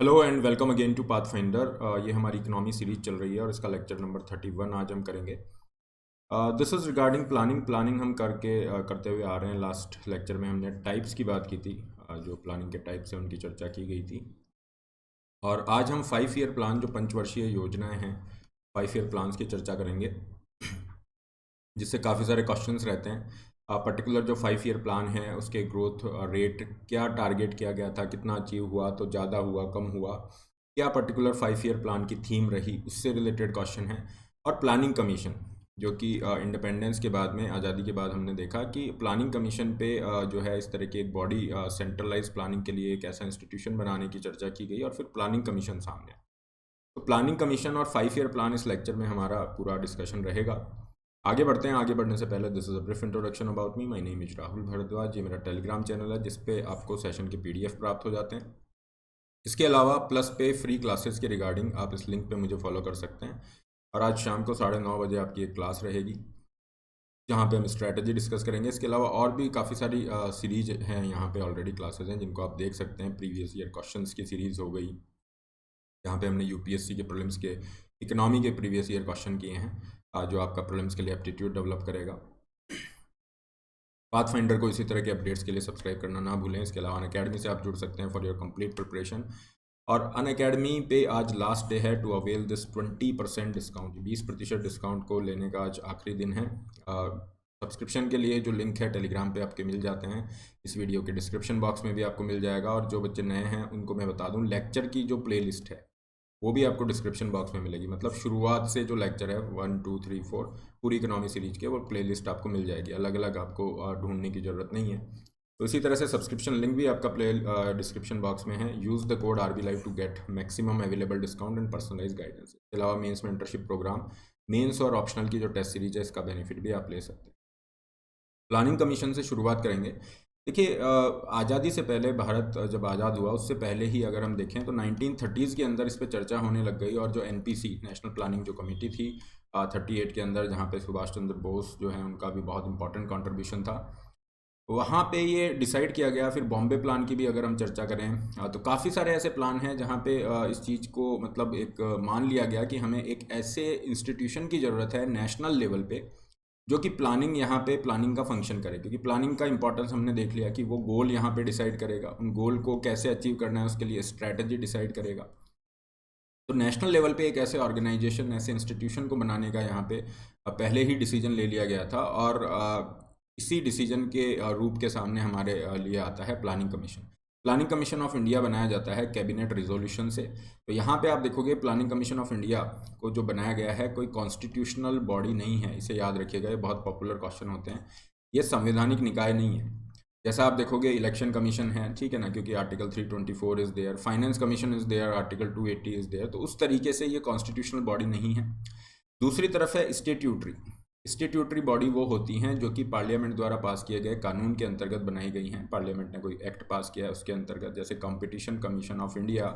Hello and welcome again to Pathfinder. ये हमारी economy series चल रही है और इसका लेक्चर नंबर 31 आज हम करेंगे। दिस इज़ रिगार्डिंग प्लानिंग हम करते हुए आ रहे हैं। लास्ट लेक्चर में हमने टाइप्स की बात की थी। जो प्लानिंग के टाइप्स हैं उनकी चर्चा की गई थी। और आज हम 5 ईयर प्लान, जो पंचवर्षीय योजनाएं हैं, 5 ईयर प्लान्स की चर्चा करेंगे, जिससे काफ़ी सारे क्वेश्चंस रहते हैं। पर्टिकुलर जो 5 ईयर प्लान है उसके ग्रोथ रेट क्या टारगेट किया गया था, कितना अचीव हुआ, तो ज़्यादा हुआ, कम हुआ, क्या पर्टिकुलर 5 ईयर प्लान की थीम रही, उससे रिलेटेड क्वेश्चन है। और प्लानिंग कमीशन, जो कि इंडिपेंडेंस के बाद में, आज़ादी के बाद हमने देखा कि प्लानिंग कमीशन पे जो है इस तरह की एक बॉडी, सेंट्रलाइज प्लानिंग के लिए एक ऐसा इंस्टीट्यूशन बनाने की चर्चा की गई और फिर प्लानिंग कमीशन सामने आया। तो प्लानिंग कमीशन और 5 ईयर प्लान इस लेक्चर में हमारा पूरा डिस्कशन रहेगा। आगे बढ़ते हैं। आगे बढ़ने से पहले this is a brief introduction about me. My name is Rahul Bhardwaj. ये मेरा टेलीग्राम चैनल है जिस पे आपको सेशन के पीडीएफ प्राप्त हो जाते हैं। इसके अलावा प्लस पे फ्री क्लासेस के रिगार्डिंग आप इस लिंक पे मुझे फॉलो कर सकते हैं। और आज शाम को 9:30 बजे आपकी एक क्लास रहेगी जहाँ पे हम स्ट्रैटेजी डिस्कस करेंगे। इसके अलावा और भी काफ़ी सारी सीरीज हैं, यहाँ पे ऑलरेडी क्लासेस हैं जिनको आप देख सकते हैं। प्रीवियस ईयर क्वेश्चंस की सीरीज़ हो गई, जहाँ पे हमने यूपीएससी के प्रीलिम्स के इकोनॉमी के प्रीवियस ईयर क्वेश्चन किए हैं, जो आपका प्रीलिम्स के लिए एप्टीट्यूड डेवलप करेगा। पाथफाइंडर को इसी तरह के अपडेट्स के लिए सब्सक्राइब करना ना भूलें। इसके अलावा अनअकैडमी से आप जुड़ सकते हैं फॉर योर कंप्लीट प्रिपरेशन। और अनअकैडमी पे आज लास्ट डे है to avail this 20% discount. 20% discount को लेने का आज आखिरी दिन है। सब्सक्रिप्शन के लिए जो लिंक है टेलीग्राम पे आपके मिल जाते हैं, इस वीडियो के डिस्क्रिप्शन बॉक्स में भी आपको मिल जाएगा। और जो बच्चे नए हैं उनको मैं बता दूं, लेक्चर की जो प्ले है वो भी आपको डिस्क्रिप्शन बॉक्स में मिलेगी। मतलब शुरुआत से जो लेक्चर है 1 2 3 4 पूरी इकोनॉमी सीरीज के, वो प्लेलिस्ट आपको मिल जाएगी। अलग अलग आपको ढूंढने की ज़रूरत नहीं है। तो इसी तरह से सब्सक्रिप्शन लिंक भी आपका प्ले डिस्क्रिप्शन बॉक्स में है। Use the code RB Live to get maximum available discount and personalise guidance. इसके अलावा मेंस मेंटरशिप प्रोग्राम, मेंस और ऑप्शनल की जो टेस्ट सीरीज है, इसका बेनिफिट भी आप ले सकते हैं। प्लानिंग कमीशन से शुरुआत करेंगे। देखिए, आज़ादी से पहले, भारत जब आज़ाद हुआ उससे पहले ही अगर हम देखें तो 1930s के अंदर इस पर चर्चा होने लग गई। और जो NPC, नेशनल प्लानिंग जो कमेटी थी 38 के अंदर, जहाँ पे सुभाष चंद्र बोस जो है उनका भी बहुत इंपॉर्टेंट कंट्रीब्यूशन था, वहाँ पे ये डिसाइड किया गया। फिर बॉम्बे प्लान की भी अगर हम चर्चा करें, तो काफ़ी सारे ऐसे प्लान हैं जहाँ पे इस चीज़ को मतलब एक मान लिया गया कि हमें एक ऐसे इंस्टीट्यूशन की ज़रूरत है नेशनल लेवल पे, जो कि प्लानिंग, यहाँ पे प्लानिंग का फंक्शन करे। क्योंकि प्लानिंग का इंपॉर्टेंस हमने देख लिया कि वो गोल यहाँ पे डिसाइड करेगा, उन गोल को कैसे अचीव करना है उसके लिए स्ट्रैटेजी डिसाइड करेगा। तो नेशनल लेवल पे एक ऐसे ऑर्गेनाइजेशन, ऐसे इंस्टीट्यूशन को बनाने का यहाँ पे पहले ही डिसीजन ले लिया गया था। और इसी डिसीजन के रूप के सामने हमारे लिए आता है planning commission. Planning commission of India बनाया जाता है कैबिनेट रिजोल्यूशन से। तो यहाँ पे आप देखोगे प्लानिंग कमीशन ऑफ इंडिया को जो बनाया गया है, कोई कॉन्स्टिट्यूशनल बॉडी नहीं है, इसे याद रखिएगा, ये बहुत पॉपुलर क्वेश्चन होते हैं। ये संवैधानिक निकाय नहीं है। जैसा आप देखोगे इलेक्शन कमीशन है, ठीक है ना, क्योंकि article 324 is there, finance commission is there, article 280 is there. तो उस तरीके से ये कॉन्स्टिट्यूशनल बॉडी नहीं है। दूसरी तरफ है स्टेट्यूटरी। स्टेट्यूटरी बॉडी वो होती हैं जो कि पार्लियामेंट द्वारा पास किए गए कानून के अंतर्गत बनाई गई हैं। पार्लियामेंट ने कोई एक्ट पास किया है उसके अंतर्गत, जैसे competition commission of India,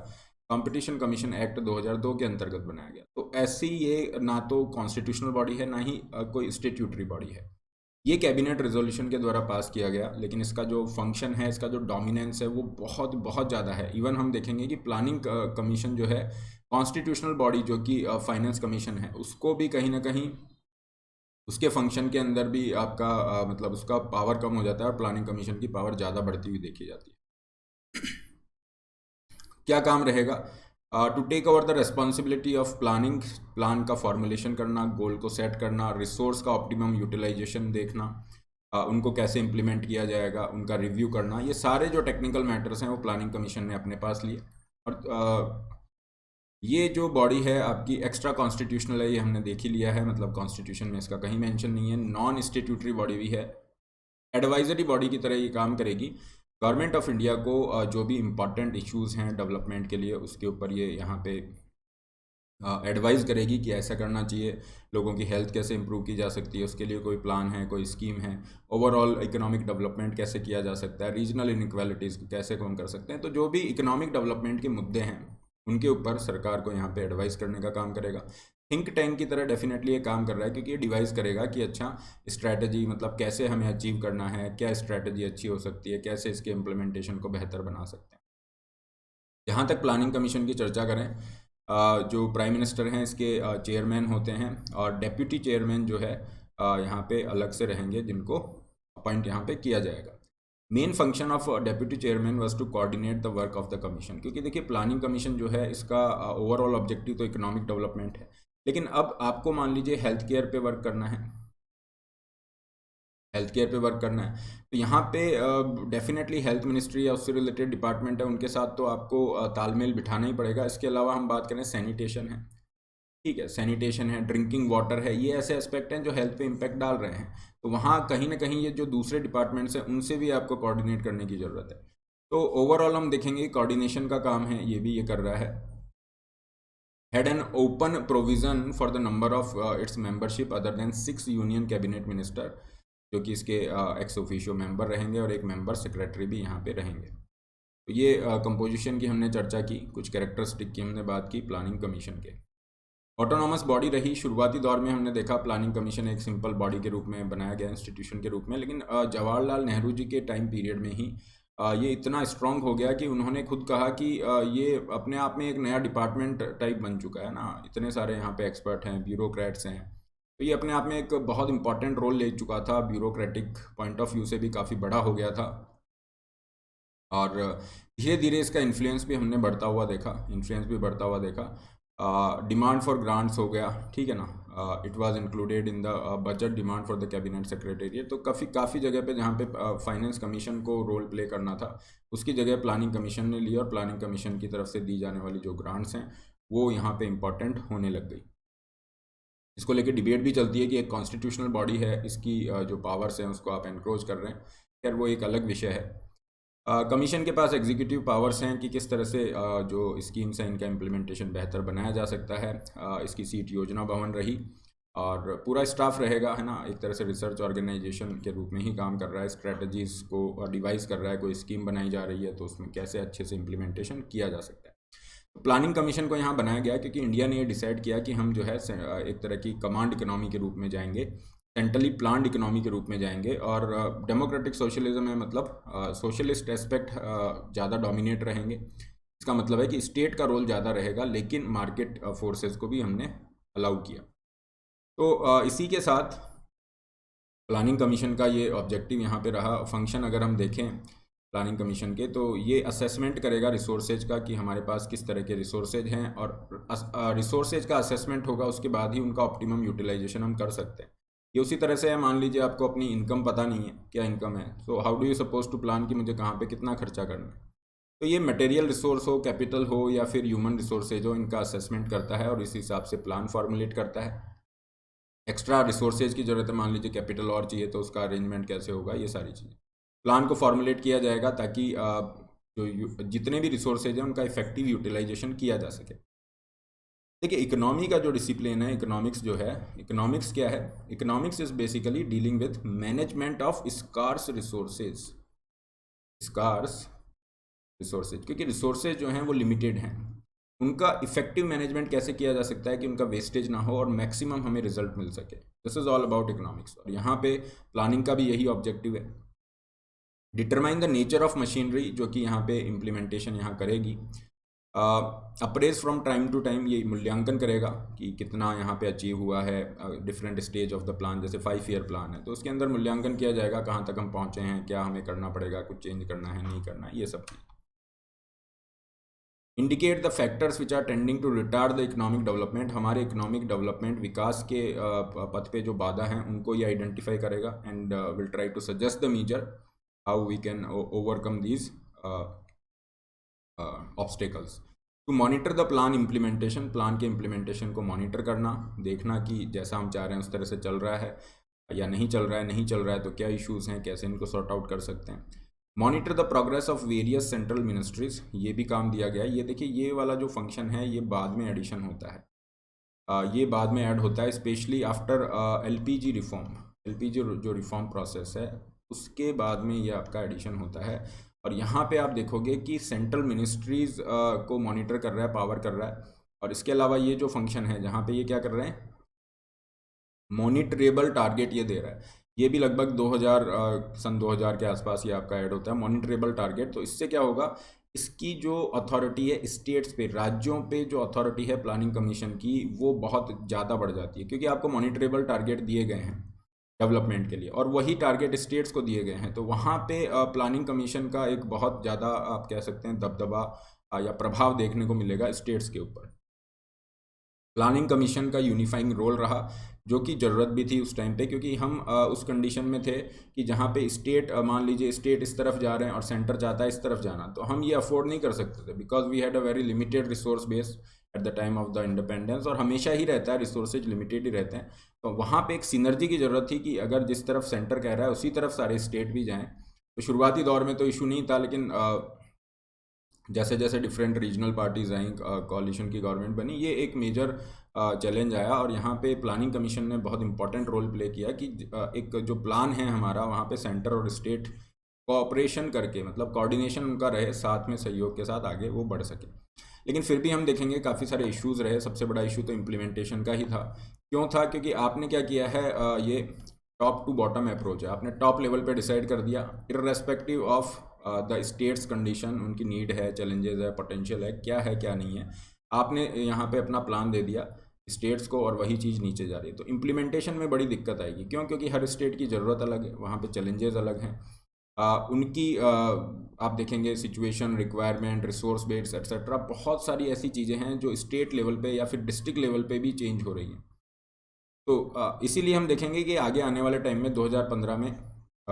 competition commission act 2002 के अंतर्गत बनाया गया। तो ऐसी ये ना तो कॉन्स्टिट्यूशनल बॉडी है, ना ही कोई स्टेट्यूटरी बॉडी है। ये कैबिनेट रेजोल्यूशन के द्वारा पास किया गया, लेकिन इसका जो फंक्शन है, इसका जो डोमिनेंस है, वो बहुत बहुत ज़्यादा है। इवन हम देखेंगे कि प्लानिंग कमीशन जो है, कॉन्स्टिट्यूशनल बॉडी जो कि फाइनेंस कमीशन है, उसको भी कहीं ना कहीं उसके फंक्शन के अंदर भी आपका मतलब उसका पावर कम हो जाता है और प्लानिंग कमीशन की पावर ज़्यादा बढ़ती हुई देखी जाती है। क्या काम रहेगा? To take over the responsibility of planning, plan का फॉर्मुलेशन करना, गोल को सेट करना, रिसोर्स का ऑप्टिमम यूटिलाइजेशन देखना, उनको कैसे इम्प्लीमेंट किया जाएगा, उनका रिव्यू करना, ये सारे जो टेक्निकल मैटर्स हैं वो प्लानिंग कमीशन ने अपने पास लिए। और ये जो बॉडी है आपकी एक्स्ट्रा कॉन्स्टिट्यूशनल है, ये हमने देख ही लिया है, मतलब कॉन्स्टिट्यूशन में इसका कहीं मेंशन नहीं है। नॉन स्टेट्यूटरी बॉडी भी है, एडवाइजरी बॉडी की तरह ये काम करेगी। गवर्नमेंट ऑफ इंडिया को जो भी इम्पॉर्टेंट इश्यूज़ हैं डेवलपमेंट के लिए, उसके ऊपर ये यहाँ पे एडवाइस करेगी कि ऐसा करना चाहिए, लोगों की हेल्थ कैसे इंप्रूव की जा सकती है, उसके लिए कोई प्लान है, कोई स्कीम है, ओवरऑल इकोनॉमिक डेवलपमेंट कैसे किया जा सकता है, रीजनल इनइक्वालिटीज़ को कैसे कम कर सकते हैं। तो जो भी इकोनॉमिक डेवलपमेंट के मुद्दे हैं उनके ऊपर सरकार को यहाँ पे एडवाइस करने का काम करेगा। थिंक टैंक की तरह डेफिनेटली ये काम कर रहा है, क्योंकि ये डिवाइस करेगा कि अच्छा स्ट्रैटेजी, मतलब कैसे हमें अचीव करना है, क्या स्ट्रैटेजी अच्छी हो सकती है, कैसे इसके इम्प्लीमेंटेशन को बेहतर बना सकते हैं। जहाँ तक प्लानिंग कमीशन की चर्चा करें, जो प्राइम मिनिस्टर हैं इसके चेयरमैन होते हैं, और डेप्यूटी चेयरमैन जो है यहाँ पे अलग से रहेंगे, जिनको अपॉइंट यहाँ पे किया जाएगा। Main function of deputy chairman was to coordinate the work of the commission, क्योंकि देखिए प्लानिंग कमीशन जो है इसका ओवरऑल ऑब्जेक्टिव तो इकोनॉमिक डेवलपमेंट है, लेकिन अब आपको मान लीजिए हेल्थ केयर पे वर्क करना है, हेल्थ केयर पे वर्क करना है, तो यहाँ पे डेफिनेटली हेल्थ मिनिस्ट्री या उससे रिलेटेड डिपार्टमेंट है, उनके साथ तो आपको तालमेल बिठाना ही पड़ेगा। इसके अलावा हम बात करें सैनिटेशन है, ठीक है, सैनिटेशन है, ड्रिंकिंग वाटर है, ये ऐसे एस्पेक्ट हैं जो हेल्थ पे इम्पैक्ट डाल रहे हैं, तो वहाँ कहीं ना कहीं ये जो दूसरे डिपार्टमेंट्स हैं उनसे भी आपको कोऑर्डिनेट करने की ज़रूरत है। तो ओवरऑल हम देखेंगे कोऑर्डिनेशन का काम है, ये भी ये कर रहा है। had an open provision for the number of its membership other than 6 union cabinet minister, जो कि इसके एक्स ऑफिशियो मेंबर रहेंगे, और एक मेंबर सेक्रेटरी भी यहाँ पे रहेंगे। तो ये कंपोजिशन की हमने चर्चा की, कुछ कैरेक्टरिस्टिक की हमने बात की प्लानिंग कमीशन के। ऑटोनॉमस बॉडी रही, शुरुआती दौर में हमने देखा प्लानिंग कमीशन एक सिंपल बॉडी के रूप में बनाया गया, इंस्टीट्यूशन के रूप में, लेकिन जवाहरलाल नेहरू जी के टाइम पीरियड में ही ये इतना स्ट्रांग हो गया कि उन्होंने खुद कहा कि ये अपने आप में एक नया डिपार्टमेंट टाइप बन चुका है ना, इतने सारे यहाँ पे एक्सपर्ट हैं, ब्यूरोक्रेट्स हैं, तो ये अपने आप में एक बहुत इंपॉर्टेंट रोल ले चुका था, ब्यूरोक्रेटिक पॉइंट ऑफ व्यू से भी काफ़ी बड़ा हो गया था, और धीरे धीरे इसका इन्फ्लुएंस भी हमने बढ़ता हुआ देखा, डिमांड फॉर ग्रांट्स हो गया, ठीक है ना, it was included in the budget demand for the cabinet secretariat. तो काफ़ी जगह पे जहाँ पे फाइनेंस कमीशन को रोल प्ले करना था, उसकी जगह प्लानिंग कमीशन ने ली, और प्लानिंग कमीशन की तरफ से दी जाने वाली जो ग्रांट्स हैं वो यहाँ पे इम्पॉर्टेंट होने लग गई। इसको लेकर डिबेट भी चलती है कि एक कॉन्स्टिट्यूशनल बॉडी है, इसकी जो पावर्स हैं उसको आप एनक्रोच कर रहे हैं, खैर वो एक अलग विषय है। कमीशन के पास एग्जीक्यूटिव पावर्स हैं कि किस तरह से जो स्कीम्स हैं इनका इम्प्लीमेंटेशन बेहतर बनाया जा सकता है। इसकी सीट योजना भवन रही, और पूरा स्टाफ रहेगा, है ना, एक तरह से रिसर्च ऑर्गेनाइजेशन के रूप में ही काम कर रहा है, स्ट्रेटजीज़ को डिवाइस कर रहा है, कोई स्कीम बनाई जा रही है तो उसमें कैसे अच्छे से इम्प्लीमेंटेशन किया जा सकता है। तो प्लानिंग कमीशन को यहाँ बनाया गया क्योंकि इंडिया ने ये डिसाइड किया कि हम जो है एक तरह की कमांड इकोनॉमी के रूप में जाएंगे, सेंट्रली प्लान्ड इकोनॉमी के रूप में जाएंगे, और डेमोक्रेटिक सोशलिज्म है, मतलब सोशलिस्ट एस्पेक्ट ज़्यादा डोमिनेट रहेंगे। इसका मतलब है कि स्टेट का रोल ज़्यादा रहेगा, लेकिन मार्केट फोर्सेस को भी हमने अलाउ किया। तो इसी के साथ प्लानिंग कमीशन का ये ऑब्जेक्टिव यहाँ पे रहा। फंक्शन अगर हम देखें प्लानिंग कमीशन के, तो ये असेसमेंट करेगा रिसोर्सेज का कि हमारे पास किस तरह के रिसोर्सेज हैं, और रिसोर्सेज का असेसमेंट होगा, उसके बाद ही उनका ऑप्टिमम यूटिलाइजेशन हम कर सकते हैं। ये उसी तरह से है, मान लीजिए आपको अपनी इनकम पता नहीं है, क्या इनकम है, so how do you suppose to plan कि मुझे कहाँ पे कितना खर्चा करना है। तो ये मटेरियल रिसोर्स हो, कैपिटल हो, या फिर ह्यूमन रिसोर्सेज हो, इनका असेसमेंट करता है और इस हिसाब से प्लान फॉर्मुलेट करता है। एक्स्ट्रा रिसोर्सेज की जरूरत है, मान लीजिए कैपिटल और चाहिए तो उसका अरेंजमेंट कैसे होगा, ये सारी चीज़ें प्लान को फॉर्मुलेट किया जाएगा ताकि जो जितने भी रिसोर्सेज हैं उनका इफेक्टिव यूटिलाइजेशन किया जा सके। देखिए इकोनॉमी का जो डिसिप्लिन है, इकोनॉमिक्स जो है, इकोनॉमिक्स क्या है, economics is basically dealing with management of scarce resources, क्योंकि रिसोर्सेज जो हैं वो लिमिटेड हैं, उनका इफेक्टिव मैनेजमेंट कैसे किया जा सकता है कि उनका वेस्टेज ना हो और मैक्सिमम हमें रिजल्ट मिल सके। This is all about economics, और यहाँ पे प्लानिंग का भी यही ऑब्जेक्टिव है। Determine the nature of machinery, जो कि यहाँ पे इम्प्लीमेंटेशन यहाँ करेगी। Appraise from time to time, ये मूल्यांकन करेगा कि कितना यहाँ पे अचीव हुआ है different stage of the plan. जैसे 5 ईयर प्लान है तो उसके अंदर मूल्यांकन किया जाएगा कहाँ तक हम पहुँचे हैं, क्या हमें करना पड़ेगा, कुछ चेंज करना है, नहीं करना है, ये सब चीज़। Indicate the factors which are tending to retard the economic development, हमारे इकोनॉमिक डेवलपमेंट विकास के पथ पे जो बाधा हैं उनको ये आइडेंटिफाई करेगा, and will try to suggest the measure how we can overcome these obstacles. To monitor the plan implementation, plan के इम्प्लीमेंटेशन को मॉनिटर करना, देखना कि जैसा हम चाह रहे हैं उस तरह से चल रहा है या नहीं चल रहा है तो क्या इश्यूज़ हैं, कैसे इनको सॉर्ट आउट कर सकते हैं। Monitor the progress of various central ministries, ये भी काम दिया गया है। ये देखिए ये वाला जो फंक्शन है ये बाद में एडिशन होता है, ये बाद में ऐड होता है, specially after LPG reform, LPG जो रिफॉर्म प्रोसेस है उसके बाद में ये आपका एडिशन होता है। और यहाँ पे आप देखोगे कि सेंट्रल मिनिस्ट्रीज को मॉनिटर कर रहा है, पावर कर रहा है, और इसके अलावा ये जो फंक्शन है जहाँ पे ये क्या कर रहे हैं, मॉनिटरेबल टारगेट ये दे रहा है। ये भी लगभग 2000 सन 2000 के आसपास ये आपका ऐड होता है, मॉनिटरेबल टारगेट। तो इससे क्या होगा इसकी जो अथॉरिटी है स्टेट्स पे, राज्यों पे जो अथॉरिटी है प्लानिंग कमीशन की, वो बहुत ज़्यादा बढ़ जाती है, क्योंकि आपको मॉनिटरेबल टारगेट दिए गए हैं डेवलपमेंट के लिए और वही टारगेट स्टेट्स को दिए गए हैं। तो वहाँ पे प्लानिंग कमीशन का एक बहुत ज़्यादा आप कह सकते हैं दबदबा या प्रभाव देखने को मिलेगा स्टेट्स के ऊपर। प्लानिंग कमीशन का यूनिफाइंग रोल रहा, जो कि ज़रूरत भी थी उस टाइम पे, क्योंकि हम उस कंडीशन में थे कि जहाँ पे स्टेट, मान लीजिए स्टेट इस तरफ जा रहे हैं और सेंटर चाहता है इस तरफ जाना, तो हम ये अफोर्ड नहीं कर सकते थे, because we had a very limited resource base at the time of the independence, और हमेशा ही रहता है, रिसोर्सेज लिमिटेड ही रहते हैं। तो वहाँ पे एक सिनर्जी की ज़रूरत थी कि अगर जिस तरफ सेंटर कह रहा है उसी तरफ सारे स्टेट भी जाएँ। तो शुरुआती दौर में तो इशू नहीं था, लेकिन जैसे जैसे different regional parties I, coalition की गवर्नमेंट बनी, ये एक मेजर चैलेंज आया और यहाँ पे प्लानिंग कमीशन ने बहुत इंपॉर्टेंट रोल प्ले किया कि एक जो प्लान है हमारा, वहाँ पे सेंटर और स्टेट कोऑपरेशन करके, मतलब कोऑर्डिनेशन उनका रहे, साथ में सहयोग के साथ आगे वो बढ़ सके। लेकिन फिर भी हम देखेंगे काफ़ी सारे इश्यूज़ रहे। सबसे बड़ा इशू तो इम्प्लीमेंटेशन का ही था। क्यों था? क्योंकि आपने क्या किया है, ये टॉप टू बॉटम अप्रोच है। आपने टॉप लेवल पे डिसाइड कर दिया, irrespective of the states condition, उनकी नीड है, चैलेंजेस है, पोटेंशियल है, क्या है क्या नहीं है, आपने यहाँ पे अपना प्लान दे दिया स्टेट्स को और वही चीज़ नीचे जा रही है। तो इम्प्लीमेंटेशन में बड़ी दिक्कत आएगी। क्यों? क्योंकि हर स्टेट की ज़रूरत अलग है, वहाँ पे चैलेंजेस अलग हैं। उनकी आप देखेंगे situation, requirement, resource base etcetera, बहुत सारी ऐसी चीज़ें हैं जो स्टेट लेवल पे या फिर डिस्ट्रिक्ट लेवल पे भी चेंज हो रही हैं। तो इसीलिए हम देखेंगे कि आगे आने वाले टाइम में 2015 में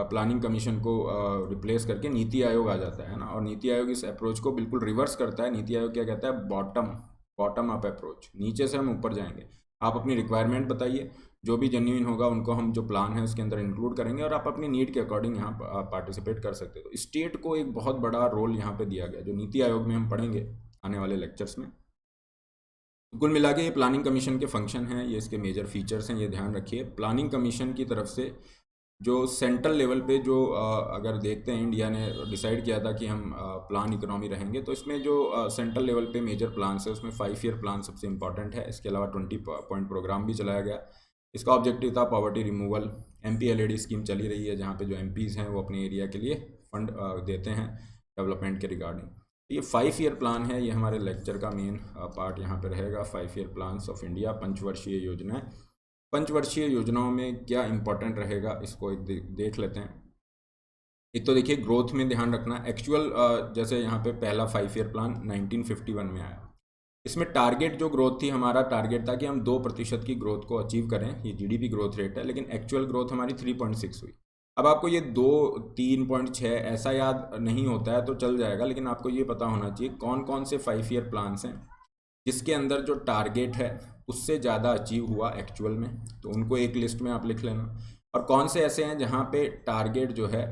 प्लानिंग कमीशन को रिप्लेस करके नीति आयोग आ जाता है ना, और नीति आयोग इस अप्रोच को बिल्कुल रिवर्स करता है। नीति आयोग क्या कहता है? बॉटम अप अप्रोच, नीचे से हम ऊपर जाएंगे। आप अपनी रिक्वायरमेंट बताइए, जो भी जेन्युइन होगा उनको हम जो प्लान है उसके अंदर इंक्लूड करेंगे और आप अपनी नीड के अकॉर्डिंग यहाँ पार्टिसिपेट कर सकते हो। तो स्टेट को एक बहुत बड़ा रोल यहाँ पे दिया गया, जो नीति आयोग में हम पढ़ेंगे आने वाले लेक्चर्स में। कुल मिला के ये प्लानिंग कमीशन के फंक्शन हैं, ये इसके मेजर फीचर्स हैं, ये ध्यान रखिए। प्लानिंग कमीशन की तरफ से जो सेंट्रल लेवल पे जो अगर देखते हैं, इंडिया ने डिसाइड किया था कि हम प्लान इकोनॉमी रहेंगे, तो इसमें जो सेंट्रल लेवल पे मेजर प्लान्स है उसमें 5 ईयर प्लान सबसे इंपॉर्टेंट है। इसके अलावा 20 पॉइंट प्रोग्राम भी चलाया गया। इसका ऑब्जेक्टिव था पॉवर्टी रिमूवल। MPLAD स्कीम चली रही है, जहाँ पे जो MPs हैं वो अपने एरिया के लिए फंड देते हैं डेवलपमेंट के रिगार्डिंग। ये 5 ईयर प्लान है, ये हमारे लेक्चर का मेन पार्ट यहाँ पे रहेगा। 5 ईयर प्लान्स ऑफ इंडिया, पंचवर्षीय योजनाएं। पंचवर्षीय योजनाओं में क्या इंपॉर्टेंट रहेगा, इसको एक देख लेते हैं। एक तो देखिए ग्रोथ में ध्यान रखना। एक्चुअल जैसे यहाँ पे पहला 5 ईयर प्लान 1951 में आया। इसमें टारगेट जो ग्रोथ थी, हमारा टारगेट था कि हम 2% की ग्रोथ को अचीव करें, ये GDP ग्रोथ रेट है, लेकिन एक्चुअल ग्रोथ हमारी 3.6 हुई। अब आपको ये 2, 3.6 ऐसा याद नहीं होता है तो चल जाएगा, लेकिन आपको ये पता होना चाहिए कौन कौन से 5 ईयर प्लान्स हैं जिसके अंदर जो टारगेट है उससे ज़्यादा अचीव हुआ एक्चुअल में, तो उनको एक लिस्ट में आप लिख लेना। और कौन से ऐसे हैं जहाँ पे टारगेट जो है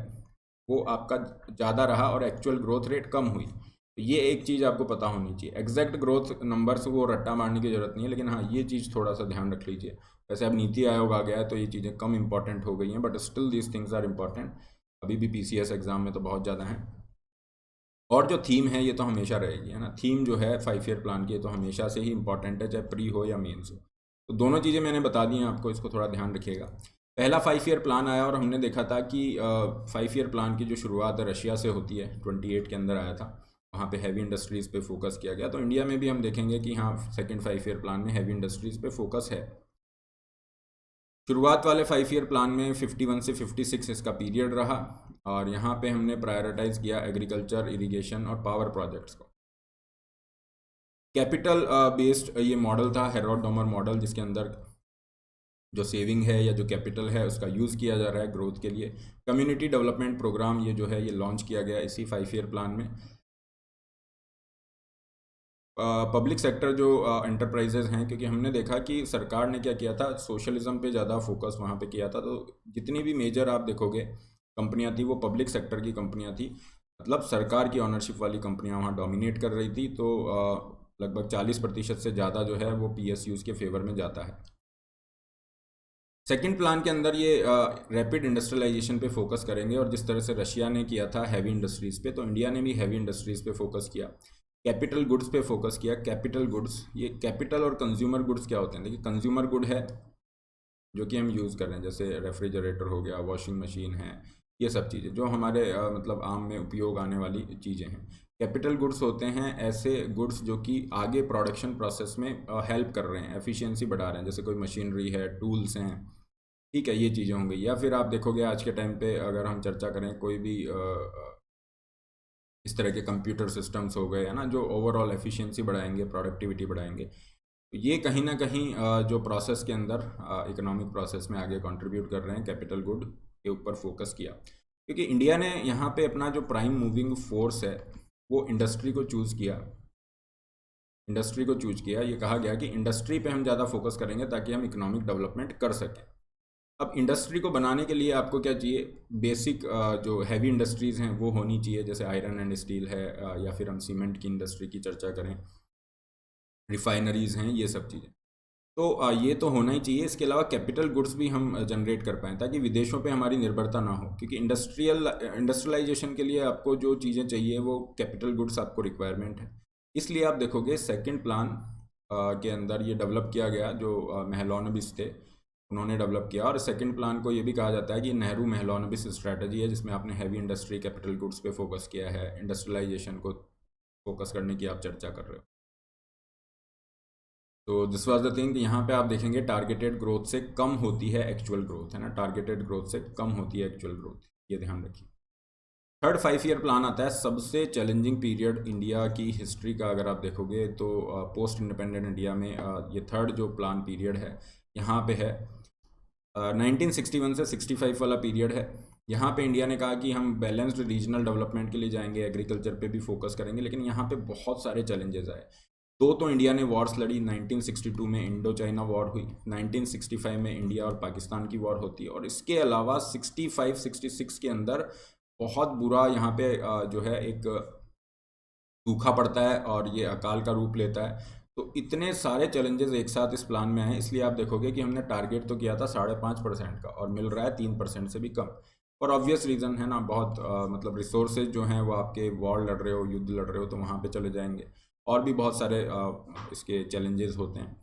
वो आपका ज़्यादा रहा और एक्चुअल ग्रोथ रेट कम हुई। तो ये एक चीज़ आपको पता होनी चाहिए। एग्जैक्ट ग्रोथ नंबर्स वो रट्टा मारने की ज़रूरत नहीं है, लेकिन हाँ ये चीज़ थोड़ा सा ध्यान रख लीजिए। वैसे अब नीति आयोग आ गया है तो ये चीज़ें कम इंपॉर्टेंट हो गई हैं, but still these things are important. अभी भी PCS एग्ज़ाम में तो बहुत ज़्यादा हैं। और जो थीम है ये तो हमेशा रहेगी, है ना। थीम जो है 5 ईयर प्लान की, ये तो हमेशा से ही इंपॉर्टेंट है, चाहे प्री हो या मेंस हो। तो दोनों चीज़ें मैंने बता दी हैं आपको, इसको थोड़ा ध्यान रखिएगा। पहला 5 ईयर प्लान आया और हमने देखा था कि 5 ईयर प्लान की जो शुरुआत है रशिया से होती है, 28 के अंदर आया था। वहाँ पे हैवी इंडस्ट्रीज़ पे फोकस किया गया। तो इंडिया में भी हम देखेंगे कि हाँ सेकेंड 5 ईयर प्लान में हैवी इंडस्ट्रीज़ पे फोकस है। शुरुआत वाले 5 ईयर प्लान में 51 से 56 इसका पीरियड रहा, और यहाँ पे हमने प्रायोरिटाइज किया एग्रीकल्चर, इरिगेशन और पावर प्रोजेक्ट्स को। कैपिटल बेस्ड ये मॉडल था, हेरोड डोमर मॉडल, जिसके अंदर जो सेविंग है या जो कैपिटल है उसका यूज़ किया जा रहा है ग्रोथ के लिए। कम्युनिटी डेवलपमेंट प्रोग्राम ये जो है ये लॉन्च किया गया इसी 5 ईयर प्लान में। पब्लिक सेक्टर जो एंटरप्राइजेज हैं, क्योंकि हमने देखा कि सरकार ने क्या किया था, सोशलिज्म पे ज़्यादा फोकस वहाँ पे किया था। तो जितनी भी मेजर आप देखोगे कंपनियाँ थी वो पब्लिक सेक्टर की कंपनियाँ थी, मतलब सरकार की ऑनरशिप वाली कंपनियाँ वहाँ डोमिनेट कर रही थी। तो लगभग 40% से ज़्यादा जो है वो PSUs के फेवर में जाता है। सेकंड प्लान के अंदर ये रैपिड इंडस्ट्रियलाइजेशन पे फोकस करेंगे, और जिस तरह से रशिया ने किया था हैवी इंडस्ट्रीज़ पे, तो इंडिया ने भी हैवी इंडस्ट्रीज़ पे फोकस किया। कैपिटल गुड्स पे फोकस किया। कैपिटल गुड्स, ये कैपिटल और कंज्यूमर गुड्स क्या होते हैं? देखिए कंज्यूमर गुड है जो कि हम यूज़ कर रहे हैं, जैसे रेफ्रिजरेटर हो गया, वॉशिंग मशीन है, ये सब चीज़ें जो हमारे मतलब आम में उपयोग आने वाली चीज़ें हैं। कैपिटल गुड्स होते हैं ऐसे गुड्स जो कि आगे प्रोडक्शन प्रोसेस में हेल्प कर रहे हैं, एफिशिएंसी बढ़ा रहे हैं, जैसे कोई मशीनरी है, टूल्स हैं, ठीक है, ये चीज़ें होंगी। या फिर आप देखोगे आज के टाइम पे अगर हम चर्चा करें कोई भी इस तरह के कंप्यूटर सिस्टम्स हो गए, है ना, जो ओवरऑल एफिशिएंसी बढ़ाएंगे, प्रोडक्टिविटी बढ़ाएंगे, तो ये कहीं ना कहीं जो प्रोसेस के अंदर इकोनॉमिक प्रोसेस में आगे कंट्रीब्यूट कर रहे हैं। कैपिटल गुड के ऊपर फोकस किया क्योंकि इंडिया ने यहाँ पे अपना जो प्राइम मूविंग फोर्स है वो इंडस्ट्री को चूज़ किया। इंडस्ट्री को चूज किया, ये कहा गया कि इंडस्ट्री पे हम ज़्यादा फोकस करेंगे ताकि हम इकोनॉमिक डेवलपमेंट कर सकें। अब इंडस्ट्री को बनाने के लिए आपको क्या चाहिए? बेसिक जो हैवी इंडस्ट्रीज़ हैं वो होनी चाहिए, जैसे आयरन एंड स्टील है, या फिर हम सीमेंट की इंडस्ट्री की चर्चा करें, रिफाइनरीज़ हैं, ये सब चीज़ें। तो ये तो होना ही चाहिए। इसके अलावा कैपिटल गुड्स भी हम जनरेट कर पाएँ ताकि विदेशों पे हमारी निर्भरता ना हो, क्योंकि इंडस्ट्रियलाइजेशन के लिए आपको जो चीज़ें चाहिए वो कैपिटल गुड्स आपको रिक्वायरमेंट है। इसलिए आप देखोगे सेकंड प्लान के अंदर ये डेवलप किया गया, जो महलनोबिस थे उन्होंने डेवलप किया। और सेकंड प्लान को ये भी कहा जाता है कि नेहरू महलनोबिस स्ट्रैटेजी है, जिसमें आपने हैवी इंडस्ट्री कैपिटल गुड्स पे फोकस किया है, इंडस्ट्रियलाइजेशन को फोकस करने की आप चर्चा कर रहे हो। तो दिस वाज द थिंग। यहाँ पे आप देखेंगे टारगेटेड ग्रोथ से कम होती है एक्चुअल ग्रोथ, है ना, टारगेटेड ग्रोथ से कम होती है एक्चुअल ग्रोथ, ये ध्यान रखिए। थर्ड 5 ईयर प्लान आता है, सबसे चैलेंजिंग पीरियड इंडिया की हिस्ट्री का अगर आप देखोगे तो पोस्ट इंडिपेंडेंट इंडिया में ये थर्ड जो प्लान पीरियड है यहाँ पे है 1961 से 65 वाला पीरियड है। यहाँ पे इंडिया ने कहा कि हम बैलेंस्ड रीजनल डेवलपमेंट के लिए जाएंगे, एग्रीकल्चर पे भी फोकस करेंगे, लेकिन यहाँ पे बहुत सारे चैलेंजेस आए। दो तो इंडिया ने वॉर्स लड़ी, 1962 में इंडो चाइना वॉर हुई, 1965 में इंडिया और पाकिस्तान की वॉर होती है, और इसके अलावा 65-66 के अंदर बहुत बुरा यहाँ पे जो है एक सूखा पड़ता है और ये अकाल का रूप लेता है। तो इतने सारे चैलेंजेस एक साथ इस प्लान में आए, इसलिए आप देखोगे कि हमने टारगेट तो किया था 5.5% का और मिल रहा है 3% से भी कम। और ऑब्वियस रीज़न है ना, बहुत मतलब रिसोर्सेज जो हैं वो आपके वॉर लड़ रहे हो, युद्ध लड़ रहे हो, तो वहाँ पे चले जाएंगे। और भी बहुत सारे इसके चैलेंजेस होते हैं।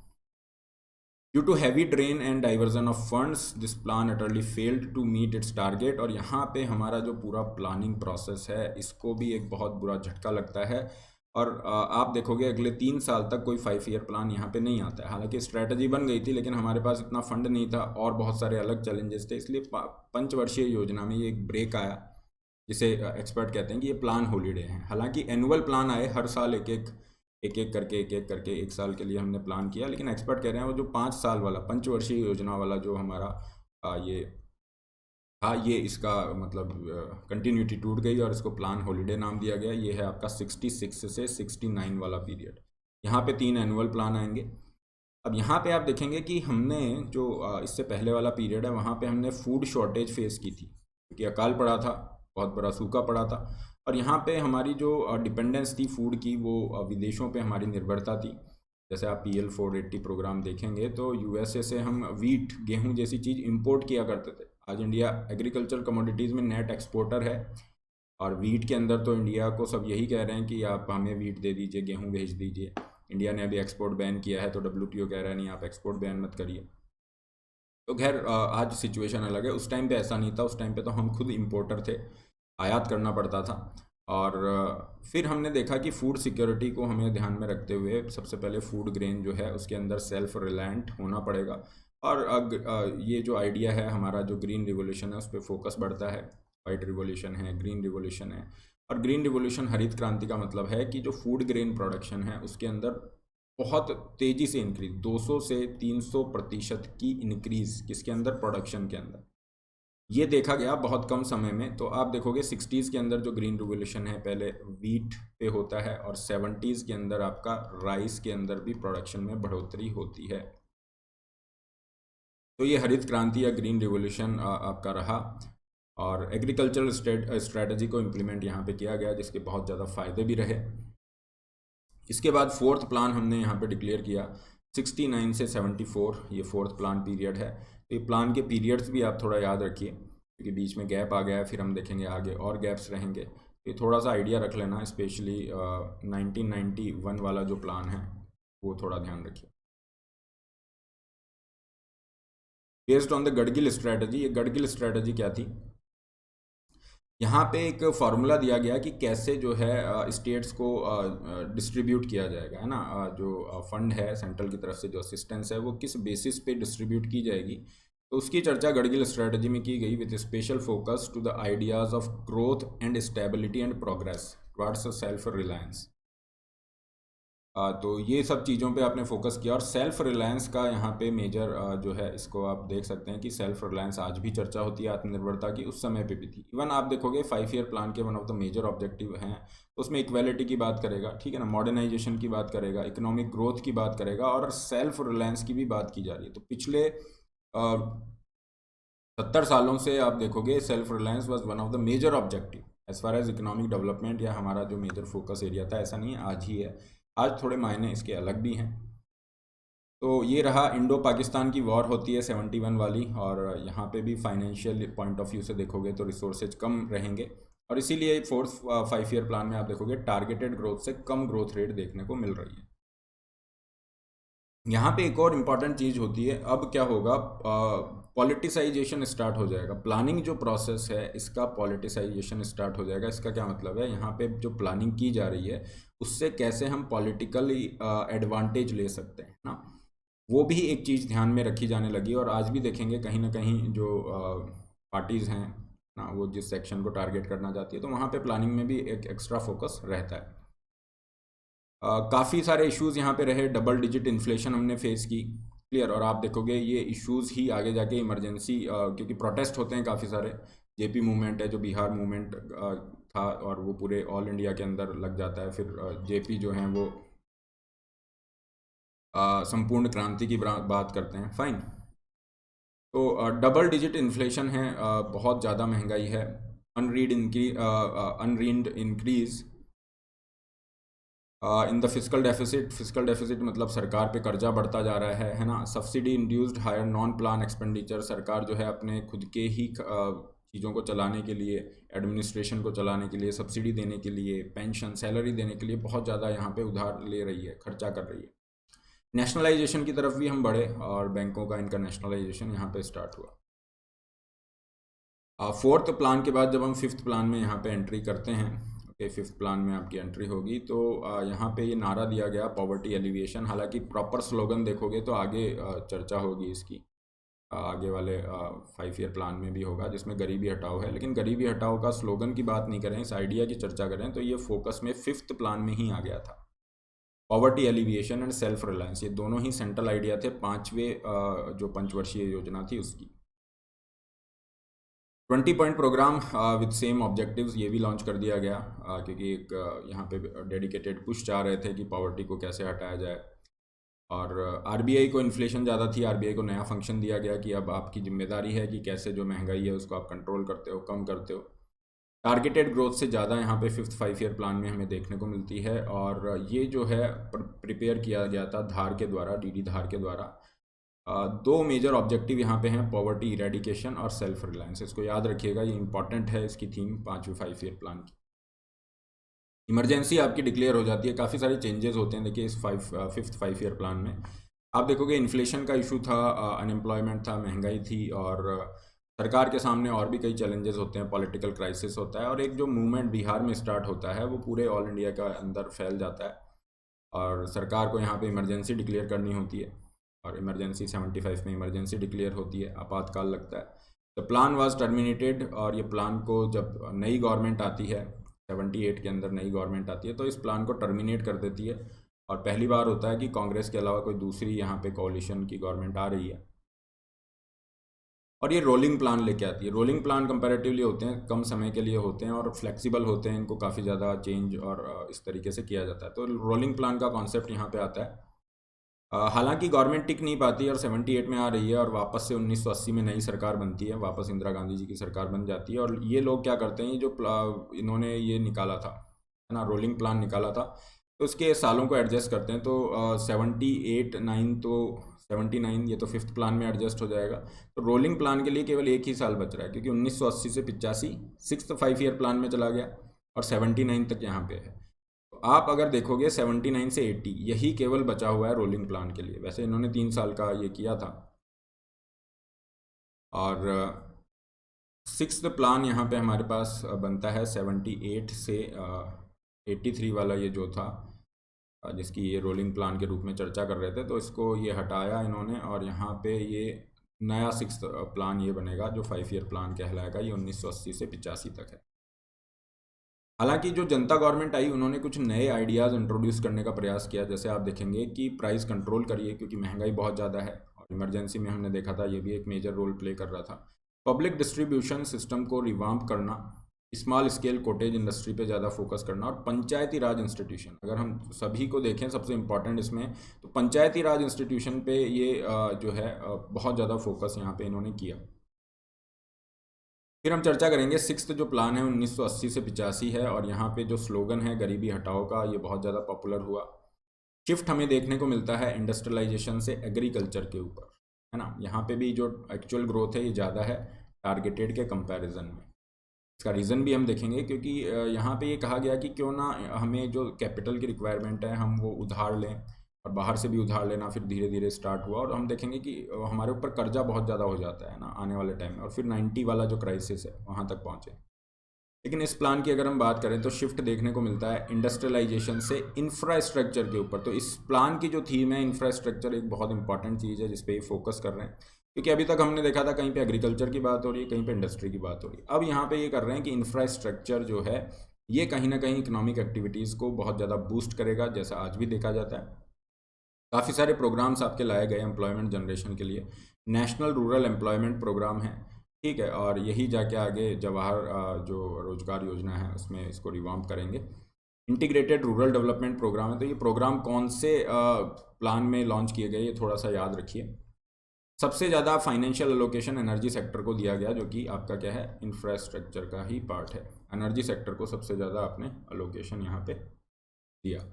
Due to heavy drain and diversion of funds this plan utterly failed to meet its target. और यहाँ पे हमारा जो पूरा प्लानिंग प्रोसेस है इसको भी एक बहुत बुरा झटका लगता है। और आप देखोगे अगले 3 साल तक कोई 5 ईयर प्लान यहाँ पे नहीं आता है। हालांकि स्ट्रैटेजी बन गई थी, लेकिन हमारे पास इतना फंड नहीं था और बहुत सारे अलग चैलेंजेस थे, इसलिए पंचवर्षीय योजना में ये एक ब्रेक आया, जिसे एक्सपर्ट कहते हैं कि ये प्लान हॉलीडे है। हालांकि एनुअल प्लान आए हर साल, एक एक करके 1 साल के लिए हमने प्लान किया, लेकिन एक्सपर्ट कह रहे हैं वो जो 5 साल वाला पंचवर्षीय योजना वाला जो हमारा ये था, ये इसका मतलब कंटिन्यूटी टूट गई और इसको प्लान हॉलीडे नाम दिया गया। ये है आपका 66 से 69 वाला पीरियड। यहाँ पे 3 एनुअल प्लान आएंगे। अब यहाँ पे आप देखेंगे कि हमने जो इससे पहले वाला पीरियड है वहाँ पे हमने फूड शॉर्टेज फेस की थी, क्योंकि अकाल पड़ा था, बहुत बड़ा सूखा पड़ा था। और यहाँ पे हमारी जो डिपेंडेंस थी फूड की, वो विदेशों पे हमारी निर्भरता थी। जैसे आप PL 480 प्रोग्राम देखेंगे तो USA से हम वीट, गेहूं जैसी चीज़ इंपोर्ट किया करते थे। आज इंडिया एग्रीकल्चर कमोडिटीज़ में नेट एक्सपोर्टर है, और वीट के अंदर तो इंडिया को सब यही कह रहे हैं कि आप हमें वीट दे दीजिए, गेहूं भेज दीजिए। इंडिया ने अभी एक्सपोर्ट बैन किया है, तो WTO कह रहा है नहीं, आप एक्सपोर्ट बैन मत करिए। तो खैर आज सिचुएशन अलग है, उस टाइम पे ऐसा नहीं था। उस टाइम पे तो हम खुद इंपोर्टर थे, आयात करना पड़ता था। और फिर हमने देखा कि फूड सिक्योरिटी को हमें ध्यान में रखते हुए सबसे पहले फूड ग्रेन जो है उसके अंदर सेल्फ रिलायंट होना पड़ेगा। और ये जो आइडिया है हमारा, जो ग्रीन रिवोल्यूशन है, उस पर फोकस बढ़ता है। वाइट रिवोल्यूशन है, ग्रीन रिवोल्यूशन है। और ग्रीन रिवोल्यूशन, हरित क्रांति का मतलब है कि जो फूड ग्रेन प्रोडक्शन है उसके अंदर बहुत तेज़ी से इंक्रीज, 200 से 300% की इंक्रीज किसके अंदर, प्रोडक्शन के अंदर, ये देखा गया बहुत कम समय में। तो आप देखोगे 60s के अंदर जो ग्रीन रिवोल्यूशन है पहले वीट पे होता है, और 70s के अंदर आपका राइस के अंदर भी प्रोडक्शन में बढ़ोतरी होती है। तो ये हरित क्रांति या ग्रीन रिवोल्यूशन आपका रहा, और एग्रीकल्चरल स्ट्रेटजी को इम्प्लीमेंट यहाँ पे किया गया, जिसके बहुत ज़्यादा फ़ायदे भी रहे। इसके बाद फोर्थ प्लान हमने यहाँ पे डिक्लेयर किया, 69 से 74, ये फोर्थ प्लान पीरियड है। तो ये प्लान के पीरियड्स भी आप थोड़ा याद रखिए, क्योंकि बीच में गैप आ गया है, फिर हम देखेंगे आगे और गैप्स रहेंगे। तो ये थोड़ा सा आइडिया रख लेना, स्पेशली 1991 वाला जो प्लान है वो थोड़ा ध्यान रखिए। Based on the Gadgil strategy, ये गडगिल स्ट्रैटेजी क्या थी? यहाँ पे एक फार्मूला दिया गया कि कैसे जो है स्टेट्स को डिस्ट्रीब्यूट किया जाएगा, है ना। जो फंड है सेंट्रल की तरफ से, जो असिस्टेंस है, वो किस बेसिस पे डिस्ट्रीब्यूट की जाएगी। तो उसकी चर्चा गडगिल स्ट्रेटजी में की गई, with special focus to the ideas of growth and stability and progress towards self reliance. तो ये सब चीज़ों पे आपने फोकस किया, और सेल्फ रिलायंस का यहाँ पे मेजर जो है, इसको आप देख सकते हैं कि सेल्फ रिलायंस आज भी चर्चा होती है आत्मनिर्भरता की, उस समय पे भी थी। इवन आप देखोगे 5 ईयर प्लान के one of the major objective हैं, तो उसमें इक्वेलिटी की बात करेगा, ठीक है ना, मॉडर्नाइजेशन की बात करेगा, इकोनॉमिक ग्रोथ की बात करेगा, और सेल्फ रिलायंस की भी बात की जा रही है। तो पिछले 70 सालों से आप देखोगे self reliance was one of the major objective as far as economic development, या हमारा जो मेजर फोकस एरिया था। ऐसा नहीं है, आज ही है, आज थोड़े मायने इसके अलग भी हैं। तो ये रहा, इंडो पाकिस्तान की वॉर होती है 71 वाली, और यहाँ पे भी फाइनेंशियल पॉइंट ऑफ व्यू से देखोगे तो रिसोर्सेज कम रहेंगे, और इसीलिए 4th 5 ईयर प्लान में आप देखोगे टारगेटेड ग्रोथ से कम ग्रोथ रेट देखने को मिल रही है। यहाँ पे एक और इम्पॉर्टेंट चीज़ होती है, अब क्या होगा, पॉलिटिसाइजेशन स्टार्ट हो जाएगा। प्लानिंग जो प्रोसेस है, इसका पॉलिटिसाइजेशन स्टार्ट हो जाएगा। इसका क्या मतलब है, यहाँ पे जो प्लानिंग की जा रही है उससे कैसे हम पॉलिटिकली एडवांटेज ले सकते हैं ना, वो भी एक चीज़ ध्यान में रखी जाने लगी। और आज भी देखेंगे कहीं ना कहीं जो पार्टीज़ हैं ना, वो जिस सेक्शन को टारगेट करना चाहती है, तो वहाँ पे प्लानिंग में भी एक एक्स्ट्रा फोकस रहता है। काफ़ी सारे इश्यूज़ यहाँ पे रहे, डबल डिजिट इन्फ्लेशन हमने फेस की, क्लियर। और आप देखोगे ये इश्यूज़ ही आगे जाके इमरजेंसी, क्योंकि प्रोटेस्ट होते हैं काफ़ी सारे, जेपी मूवमेंट है जो बिहार मूवमेंट था, और वो पूरे ऑल इंडिया के अंदर लग जाता है। फिर जेपी जो हैं वो संपूर्ण क्रांति की बात करते हैं, फाइन। तो डबल डिजिट इन्फ्लेशन है, बहुत ज़्यादा महंगाई है, unread increase in the physical deficit मतलब सरकार पे कर्जा बढ़ता जा रहा है ना। Subsidy induced higher non plan expenditure, सरकार जो है अपने खुद के ही चीज़ों को चलाने के लिए, एडमिनिस्ट्रेशन को चलाने के लिए, सब्सिडी देने के लिए, पेंशन सैलरी देने के लिए बहुत ज़्यादा यहाँ पे उधार ले रही है, खर्चा कर रही है। नेशनलाइजेशन की तरफ भी हम बढ़े, और बैंकों का इनका नेशनलाइजेशन यहाँ पे स्टार्ट हुआ। 4th प्लान के बाद जब हम 5th प्लान में यहाँ पे एंट्री करते हैं, ओके, 5th प्लान में आपकी एंट्री होगी, तो यहाँ पे ये नारा दिया गया, पॉवर्टी एलिविएशन। हालांकि प्रॉपर स्लोगन देखोगे तो आगे चर्चा होगी इसकी, आगे वाले 5 ईयर प्लान में भी होगा, जिसमें गरीबी हटाओ है। लेकिन गरीबी हटाओ का स्लोगन की बात नहीं करें, इस आइडिया की चर्चा करें, तो ये फोकस में 5th प्लान में ही आ गया था। Poverty alleviation and self reliance, ये दोनों ही सेंट्रल आइडिया थे 5वें जो पंचवर्षीय योजना थी उसकी। 20 point programme with same objectives, ये भी लॉन्च कर दिया गया, क्योंकि एक यहाँ पे डेडिकेटेड पुश चाह रहे थे कि पॉवर्टी को कैसे हटाया जाए। और आरबीआई को इन्फ्लेशन ज़्यादा थी, आरबीआई को नया फंक्शन दिया गया कि अब आपकी जिम्मेदारी है कि कैसे जो महंगाई है उसको आप कंट्रोल करते हो, कम करते हो। टारगेटेड ग्रोथ से ज़्यादा यहाँ पे 5th 5 ईयर प्लान में हमें देखने को मिलती है, और ये जो है प्रिपेयर किया गया था धार के द्वारा, डीडी धार के द्वारा। दो मेजर ऑब्जेक्टिव यहाँ पे हैं, पॉवर्टी इरेडिकेशन और सेल्फ रिलायंस। इसको याद रखिएगा, ये इंपॉर्टेंट है, इसकी थीम 5वें 5 ईयर प्लान की। इमरजेंसी आपकी डिक्लेयर हो जाती है, काफ़ी सारे चेंजेस होते हैं। देखिए इस 5th 5 ईयर प्लान में आप देखोगे इन्फ्लेशन का इशू था, अनएम्प्लॉयमेंट था, महंगाई थी, और सरकार के सामने और भी कई चैलेंजेस होते हैं, पॉलिटिकल क्राइसिस होता है, और एक जो मूवमेंट बिहार में स्टार्ट होता है वो पूरे ऑल इंडिया का अंदर फैल जाता है, और सरकार को यहाँ पे इमरजेंसी डिक्लेयर करनी होती है, और इमरजेंसी 75 में इमरजेंसी डिक्लेयर होती है, आपातकाल लगता है। द प्लान वाज टर्मिनेटेड, और ये प्लान को जब नई गवर्नमेंट आती है, 78 के अंदर नई गवर्नमेंट आती है, तो इस प्लान को टर्मिनेट कर देती है। और पहली बार होता है कि कांग्रेस के अलावा कोई दूसरी यहाँ पे कोalition की गवर्नमेंट आ रही है, और ये रोलिंग प्लान लेके आती है। रोलिंग प्लान कंपैरेटिवली होते हैं, कम समय के लिए होते हैं, और फ्लेक्सिबल होते हैं, इनको काफ़ी ज़्यादा चेंज और इस तरीके से किया जाता है। तो रोलिंग प्लान का कॉन्सेप्ट यहाँ पे आता है। हालांकि गवर्नमेंट टिक नहीं पाती, और 78 में आ रही है, और वापस से 1980 में नई सरकार बनती है, वापस इंदिरा गांधी जी की सरकार बन जाती है। और ये लोग क्या करते हैं, जो इन्होंने ये निकाला था, है ना, रोलिंग प्लान निकाला था, तो उसके सालों को एडजस्ट करते हैं। तो 78 9 तो 79, ये तो 5th प्लान में एडजस्ट हो जाएगा। तो रोलिंग प्लान के लिए केवल एक ही साल बच रहा है, क्योंकि 1980 से 85 6th 5 ईयर प्लान में चला गया, और 79 तक यहाँ पे है। तो आप अगर देखोगे 79 से 80 यही केवल बचा हुआ है रोलिंग प्लान के लिए। वैसे इन्होंने 3 साल का ये किया था, और सिक्स्थ प्लान यहाँ पे हमारे पास बनता है 78 से 83 वाला, ये जो था जिसकी ये रोलिंग प्लान के रूप में चर्चा कर रहे थे, तो इसको ये हटाया इन्होंने और यहाँ पे ये नया सिक्स्थ प्लान ये बनेगा जो 5 ईयर प्लान कहलाएगा। ये 1980 से 85 तक है। हालांकि जो जनता गवर्नमेंट आई उन्होंने कुछ नए आइडियाज़ इंट्रोड्यूस करने का प्रयास किया। जैसे आप देखेंगे कि प्राइस कंट्रोल करिए क्योंकि महंगाई बहुत ज़्यादा है, और इमरजेंसी में हमने देखा था ये भी एक मेजर रोल प्ले कर रहा था। पब्लिक डिस्ट्रीब्यूशन सिस्टम को रिवाम्प करना, स्मॉल स्केल कोटेज इंडस्ट्री पे ज़्यादा फोकस करना, और पंचायती राज इंस्टीट्यूशन, अगर हम सभी को देखें सबसे इम्पॉर्टेंट इसमें तो पंचायती राज इंस्टीट्यूशन पे ये जो है बहुत ज़्यादा फोकस यहाँ पे इन्होंने किया। फिर हम चर्चा करेंगे सिक्स्थ जो प्लान है 1980 से 85 है, और यहाँ पे जो स्लोगन है गरीबी हटाओ का, ये बहुत ज़्यादा पॉपुलर हुआ। शिफ्ट हमें देखने को मिलता है इंडस्ट्रियलाइजेशन से एग्रीकल्चर के ऊपर, है ना। यहाँ पे भी जो एक्चुअल ग्रोथ है ये ज़्यादा है टारगेटेड के कंपैरिजन में। इसका रीज़न भी हम देखेंगे क्योंकि यहाँ पे ये कहा गया कि क्यों ना हमें जो कैपिटल की रिक्वायरमेंट है हम वो उधार लें, और बाहर से भी उधार लेना फिर धीरे धीरे स्टार्ट हुआ, और हम देखेंगे कि हमारे ऊपर कर्जा बहुत ज़्यादा हो जाता है ना आने वाले टाइम में, और फिर 90 वाला जो क्राइसिस है वहाँ तक पहुँचे। लेकिन इस प्लान की अगर हम बात करें तो शिफ्ट देखने को मिलता है इंडस्ट्रियलाइजेशन से इंफ्रास्ट्रक्चर के ऊपर। तो इस प्लान की जो थीम है इंफ्रास्ट्रक्चर एक बहुत इंपॉर्टेंट चीज़ है जिस पे फोकस कर रहे हैं, क्योंकि अभी तक हमने देखा था कहीं पे एग्रीकल्चर की बात हो रही है, कहीं पे इंडस्ट्री की बात हो रही है। अब यहाँ पे ये कर रहे हैं कि इंफ्रास्ट्रक्चर जो है ये कहीं ना कहीं इकोनॉमिक एक्टिविटीज़ को बहुत ज़्यादा बूस्ट करेगा, जैसा आज भी देखा जाता है। काफ़ी सारे प्रोग्राम्स आपके लाए गए एम्प्लॉयमेंट जनरेशन के लिए। नेशनल रूरल एम्प्लॉयमेंट प्रोग्राम है, ठीक है, और यही जाके आगे जवाहर जो रोजगार योजना है उसमें इसको रिवाम्प करेंगे। इंटीग्रेटेड रूरल डेवलपमेंट प्रोग्राम है। तो ये प्रोग्राम कौन से प्लान में लॉन्च किए गए ये थोड़ा सा याद रखिए। सबसे ज़्यादा फाइनेंशियल एलोकेशन एनर्जी सेक्टर को दिया गया, जो कि आपका क्या है इंफ्रास्ट्रक्चर का ही पार्ट है। एनर्जी सेक्टर को सबसे ज़्यादा आपने एलोकेशन यहाँ पे दिया।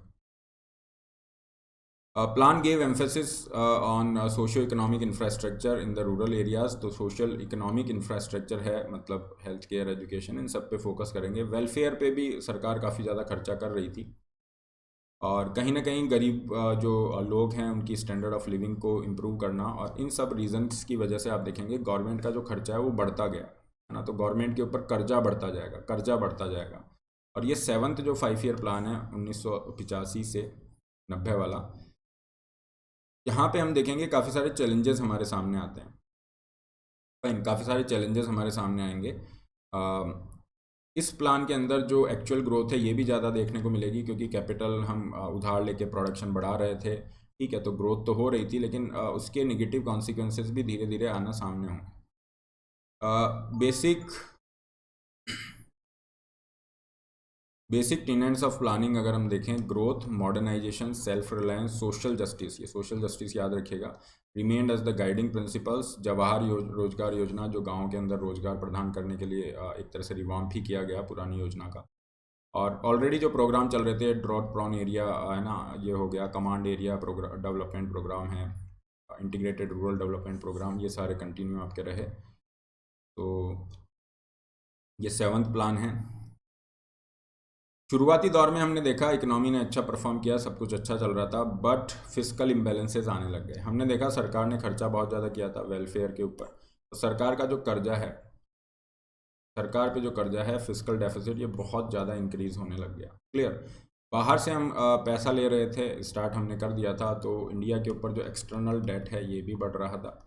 Plan gave emphasis on socio economic infrastructure in the rural areas. तो सोशल इकोनॉमिक इंफ्रास्ट्रक्चर है मतलब हेल्थ केयर, एजुकेशन, इन सब पे फोकस करेंगे। वेलफेयर पे भी सरकार काफ़ी ज़्यादा खर्चा कर रही थी, और कहीं ना कहीं गरीब जो लोग हैं उनकी स्टैंडर्ड ऑफ लिविंग को इम्प्रूव करना, और इन सब रीजन्स की वजह से आप देखेंगे गवर्नमेंट का जो खर्चा है वो बढ़ता गया, है ना। तो गवर्नमेंट के ऊपर कर्जा बढ़ता जाएगा, कर्जा बढ़ता जाएगा। और ये 7th जो 5 ईयर प्लान है 1985 से 90 वाला, यहाँ पे हम देखेंगे काफ़ी सारे चैलेंजेस हमारे सामने आते हैं। फाइन, काफ़ी सारे चैलेंजेस हमारे सामने आएंगे। इस प्लान के अंदर जो एक्चुअल ग्रोथ है ये भी ज़्यादा देखने को मिलेगी, क्योंकि कैपिटल हम उधार लेके प्रोडक्शन बढ़ा रहे थे, ठीक है, तो ग्रोथ तो हो रही थी, लेकिन उसके नेगेटिव कॉन्सिक्वेंसेस भी धीरे धीरे आना सामने होंगे। बेसिक टेनेंट्स ऑफ प्लानिंग अगर हम देखें, growth, modernisation, self reliance, social justice, ये सोशल जस्टिस याद रखिएगा, remained as the guiding principles. Jawahar Rozgar Yojana जो गाँव के अंदर रोजगार प्रदान करने के लिए एक तरह से रिवाम्प ही किया गया पुरानी योजना का। और ऑलरेडी जो प्रोग्राम चल रहे थे, ड्रॉट प्रॉन एरिया है ना, ये हो गया, कमांड एरिया डेवलपमेंट प्रोग्राम है, इंटीग्रेटेड रूरल डेवलपमेंट प्रोग्राम, ये सारे कंटिन्यू आपके रहे। तो ये 7th प्लान है। शुरुआती दौर में हमने देखा इकोनॉमी ने अच्छा परफॉर्म किया, सब कुछ अच्छा चल रहा था, बट फिस्कल इम्बेलेंसेज आने लग गए। हमने देखा सरकार ने खर्चा बहुत ज़्यादा किया था वेलफेयर के ऊपर, तो सरकार का जो कर्जा है, सरकार पे जो कर्जा है, फिस्कल डेफिसिट, ये बहुत ज़्यादा इंक्रीज होने लग गया। क्लियर, बाहर से हम पैसा ले रहे थे, स्टार्ट हमने कर दिया था, तो इंडिया के ऊपर जो एक्सटर्नल डेट है ये भी बढ़ रहा था,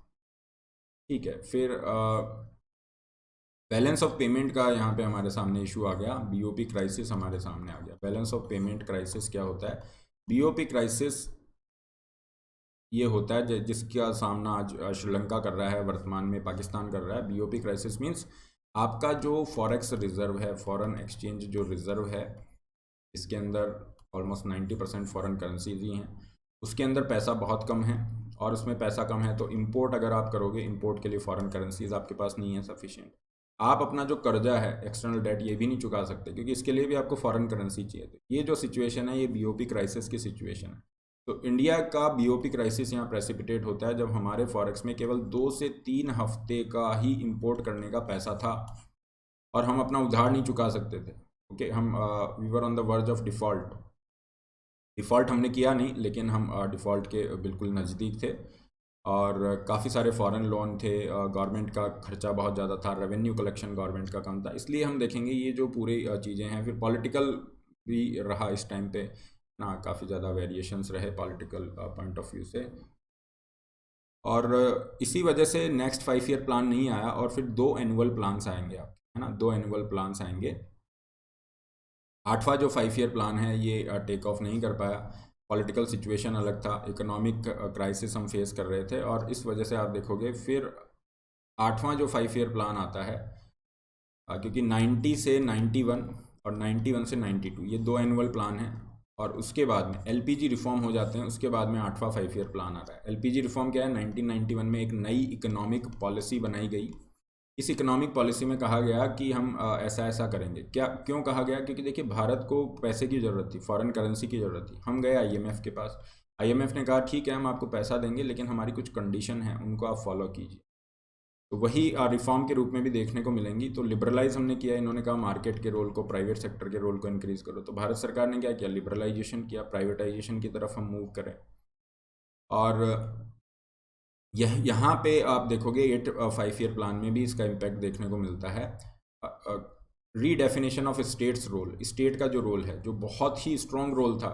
ठीक है। फिर बैलेंस ऑफ पेमेंट का यहाँ पे हमारे सामने इशू आ गया, बीओपी क्राइसिस हमारे सामने आ गया। बैलेंस ऑफ पेमेंट क्राइसिस क्या होता है? बीओपी क्राइसिस ये होता है जिसका सामना आज श्रीलंका कर रहा है, वर्तमान में पाकिस्तान कर रहा है। बीओपी क्राइसिस मीन्स आपका जो फॉरेक्स रिजर्व है, फॉरेन एक्सचेंज जो रिजर्व है, इसके अंदर ऑलमोस्ट 90% फॉरेन करेंसीज ही हैं, उसके अंदर पैसा बहुत कम है, और उसमें पैसा कम है तो इम्पोर्ट अगर आप करोगे, इम्पोर्ट के लिए फॉरेन करेंसीज आपके पास नहीं है सफिशिएंट। आप अपना जो कर्जा है, एक्सटर्नल डेट, ये भी नहीं चुका सकते क्योंकि इसके लिए भी आपको फॉरेन करेंसी चाहिए। तो ये जो सिचुएशन है ये बीओपी क्राइसिस की सिचुएशन है। तो इंडिया का बीओपी क्राइसिस यहाँ प्रेसिपिटेट होता है जब हमारे फॉरेक्स में केवल 2 से 3 हफ्ते का ही इंपोर्ट करने का पैसा था, और हम अपना उधार नहीं चुका सकते थे। ओके, हम we were on the verge of default. Default हमने किया नहीं, लेकिन हम डिफ़ॉल्ट के बिल्कुल नज़दीक थे। और काफ़ी सारे फॉरेन लोन थे, गवर्नमेंट का खर्चा बहुत ज़्यादा था, रेवेन्यू कलेक्शन गवर्नमेंट का कम था। इसलिए हम देखेंगे ये जो पूरी चीज़ें हैं, फिर पॉलिटिकल भी रहा इस टाइम पे ना, काफ़ी ज़्यादा वेरिएशंस रहे पॉलिटिकल पॉइंट ऑफ व्यू से, और इसी वजह से नेक्स्ट 5 ईयर प्लान नहीं आया और फिर 2 एनुअल प्लान्स आएंगे आप, है ना, 2 एनुअल प्लान्स आएंगे। 8वां जो 5 ईयर प्लान है ये टेक ऑफ नहीं कर पाया, पॉलिटिकल सिचुएशन अलग था, इकोनॉमिक क्राइसिस हम फेस कर रहे थे, और इस वजह से आप देखोगे फिर 8वां जो 5 ईयर प्लान आता है, क्योंकि 90 से 91 और 91 से 92 ये 2 एनुअल प्लान हैं, और उसके बाद में एलपीजी रिफॉर्म हो जाते हैं, उसके बाद में 8वां 5 ईयर प्लान आता है। एलपीजी रिफॉर्म क्या है, 1991 में एक नई इकोनॉमिक पॉलिसी बनाई गई। इस इकोनॉमिक पॉलिसी में कहा गया कि हम ऐसा ऐसा करेंगे। क्या क्यों कहा गया, क्योंकि देखिए भारत को पैसे की ज़रूरत थी, फॉरेन करेंसी की ज़रूरत थी। हम गए आईएमएफ के पास, आईएमएफ ने कहा ठीक है हम आपको पैसा देंगे, लेकिन हमारी कुछ कंडीशन है, उनको आप फॉलो कीजिए। तो वही रिफॉर्म के रूप में भी देखने को मिलेंगी। तो लिबरलाइज हमने किया, इन्होंने कहा मार्केट के रोल को, प्राइवेट सेक्टर के रोल को इंक्रीज करो। तो भारत सरकार ने क्या किया, लिबरलाइजेशन किया, प्राइवेटाइजेशन की तरफ हम मूव करें। और यहाँ पे आप देखोगे 5 ईयर प्लान में भी इसका इम्पैक्ट देखने को मिलता है। Redefinition of state's role, state का जो रोल है, जो बहुत ही स्ट्रॉन्ग रोल था,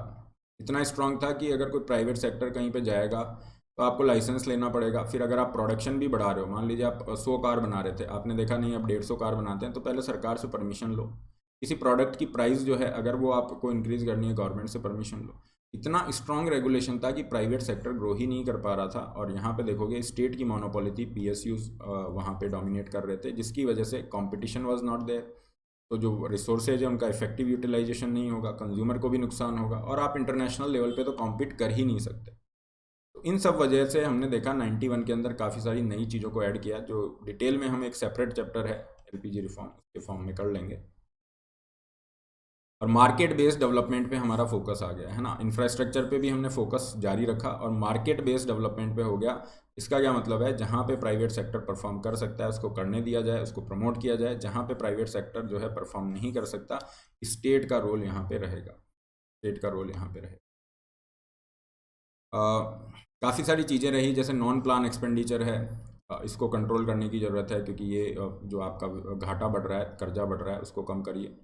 इतना स्ट्रॉन्ग था कि अगर कोई प्राइवेट सेक्टर कहीं पे जाएगा तो आपको लाइसेंस लेना पड़ेगा। फिर अगर आप प्रोडक्शन भी बढ़ा रहे हो, मान लीजिए आप 100 कार बना रहे थे, आपने देखा नहीं अब 150 कार बनाते हैं, तो पहले सरकार से परमिशन लो। किसी प्रोडक्ट की प्राइस जो है अगर वो आपको इंक्रीज़ करनी है, गवर्नमेंट से परमिशन लो। इतना स्ट्रॉन्ग रेगुलेशन था कि प्राइवेट सेक्टर ग्रो ही नहीं कर पा रहा था। और यहाँ पे देखोगे स्टेट की मोनोपोली थी, पीएसयूज वहाँ पे डोमिनेट कर रहे थे, जिसकी वजह से कंपटीशन वाज नॉट देयर। तो जो रिसोर्सेज है उनका इफेक्टिव यूटिलाइजेशन नहीं होगा, कंज्यूमर को भी नुकसान होगा, और आप इंटरनेशनल लेवल पे तो कॉम्पीट कर ही नहीं सकते। तो इन सब वजह से हमने देखा 91 के अंदर काफ़ी सारी नई चीज़ों को ऐड किया, जो डिटेल में हम एक सेपरेट चैप्टर है एलपीजी रिफॉर्म के फॉर्म में कर लेंगे। और मार्केट बेस्ड डेवलपमेंट पे हमारा फोकस आ गया है ना, इंफ्रास्ट्रक्चर पे भी हमने फोकस जारी रखा और मार्केट बेस्ड डेवलपमेंट पे हो गया। इसका क्या मतलब है, जहाँ पे प्राइवेट सेक्टर परफॉर्म कर सकता है उसको करने दिया जाए, उसको प्रमोट किया जाए। जहाँ पे प्राइवेट सेक्टर जो है परफॉर्म नहीं कर सकता, स्टेट का रोल यहाँ पे रहेगा, स्टेट का रोल यहाँ पे रहेगा। काफ़ी सारी चीज़ें रही, जैसे नॉन प्लान एक्सपेंडिचर है, इसको कंट्रोल करने की ज़रूरत है, क्योंकि ये जो आपका घाटा बढ़ रहा है, कर्जा बढ़ रहा है, उसको कम करिए।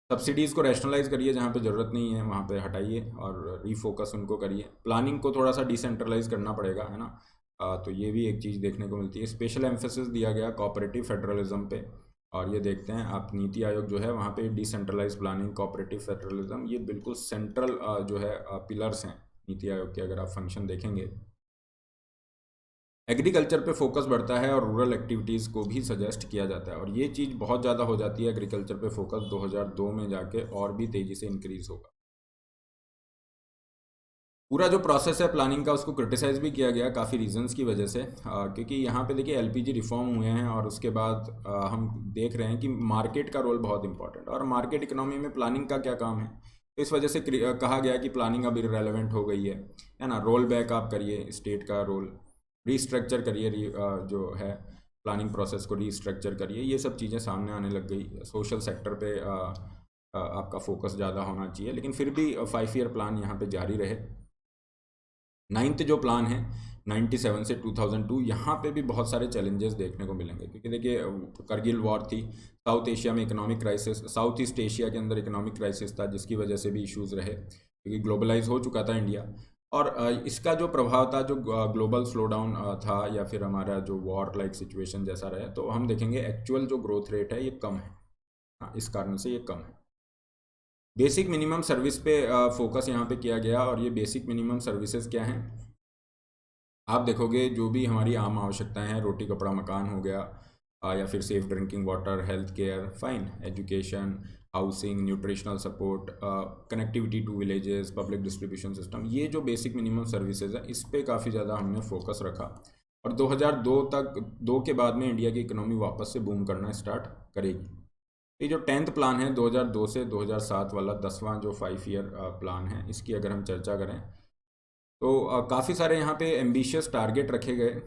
सब्सिडीज़ को रैशनलाइज करिए, जहाँ पे ज़रूरत नहीं है वहाँ पे हटाइए और रीफोकस उनको करिए। प्लानिंग को थोड़ा सा डिसेंट्रलाइज करना पड़ेगा, है ना। तो ये भी एक चीज़ देखने को मिलती है। स्पेशल एम्फेसिस दिया गया कोऑपरेटिव फेडरलिज्म पे, और ये देखते हैं आप नीति आयोग जो है वहाँ पे डिसेंट्रलाइज प्लानिंग, कोऑपरेटिव फेडरलिज्म, ये बिल्कुल सेंट्रल जो है पिलर्स हैं नीति आयोग के, अगर आप फंक्शन देखेंगे। एग्रीकल्चर पे फोकस बढ़ता है और रूरल एक्टिविटीज़ को भी सजेस्ट किया जाता है, और ये चीज़ बहुत ज़्यादा हो जाती है एग्रीकल्चर पे फोकस 2002 में जाके और भी तेज़ी से इंक्रीज़ होगा। पूरा जो प्रोसेस है प्लानिंग का उसको क्रिटिसाइज़ भी किया गया काफ़ी रीजंस की वजह से, क्योंकि यहाँ पे देखिए एलपीजी रिफॉर्म हुए हैं और उसके बाद हम देख रहे हैं कि मार्केट का रोल बहुत इंपॉर्टेंट है, और मार्केट इकोनॉमी में प्लानिंग का क्या काम है। तो इस वजह से कहा गया कि प्लानिंग अब इररेलेवेंट हो गई है ना। रोल बैक आप करिए स्टेट का रोल, रीस्ट्रक्चर करिए, जो है प्लानिंग प्रोसेस को रीस्ट्रक्चर करिए। ये सब चीज़ें सामने आने लग गई। सोशल सेक्टर पे आपका फोकस ज़्यादा होना चाहिए, लेकिन फिर भी 5 ईयर प्लान यहाँ पे जारी रहे। 9th जो प्लान है 97 से 2002, यहाँ पे भी बहुत सारे चैलेंजेस देखने को मिलेंगे, क्योंकि देखिए करगिल वॉर थी, साउथ एशिया में economic crisis, south east Asia के अंदर इकोनॉमिक क्राइसिस था, जिसकी वजह से भी इश्यूज़ रहे, क्योंकि ग्लोबलाइज हो चुका था इंडिया। और इसका जो प्रभाव था, जो ग्लोबल स्लो डाउन था, या फिर हमारा जो वॉर लाइक सिचुएशन जैसा रहे, तो हम देखेंगे एक्चुअल जो ग्रोथ रेट है ये कम है। हाँ, इस कारण से ये कम है। बेसिक मिनिमम सर्विस पे फोकस यहाँ पे किया गया, और ये बेसिक मिनिमम सर्विसेज क्या हैं, आप देखोगे जो भी हमारी आम आवश्यकताएं हैं, रोटी कपड़ा मकान हो गया, या फिर safe drinking water, health care, fine, education, housing, nutritional support, connectivity to villages, public distribution system, ये जो बेसिक मिनिमम सर्विसेज है इस पे काफ़ी ज़्यादा हमने फोकस रखा। और 2002 तक, 2 के बाद में इंडिया की इकोनॉमी वापस से बूम करना स्टार्ट करेगी। ये जो 10th प्लान है 2002 से 2007 वाला 10वां जो 5 ईयर प्लान है, इसकी अगर हम चर्चा करें तो काफ़ी सारे यहाँ पे एम्बिशियस टारगेट रखे गए।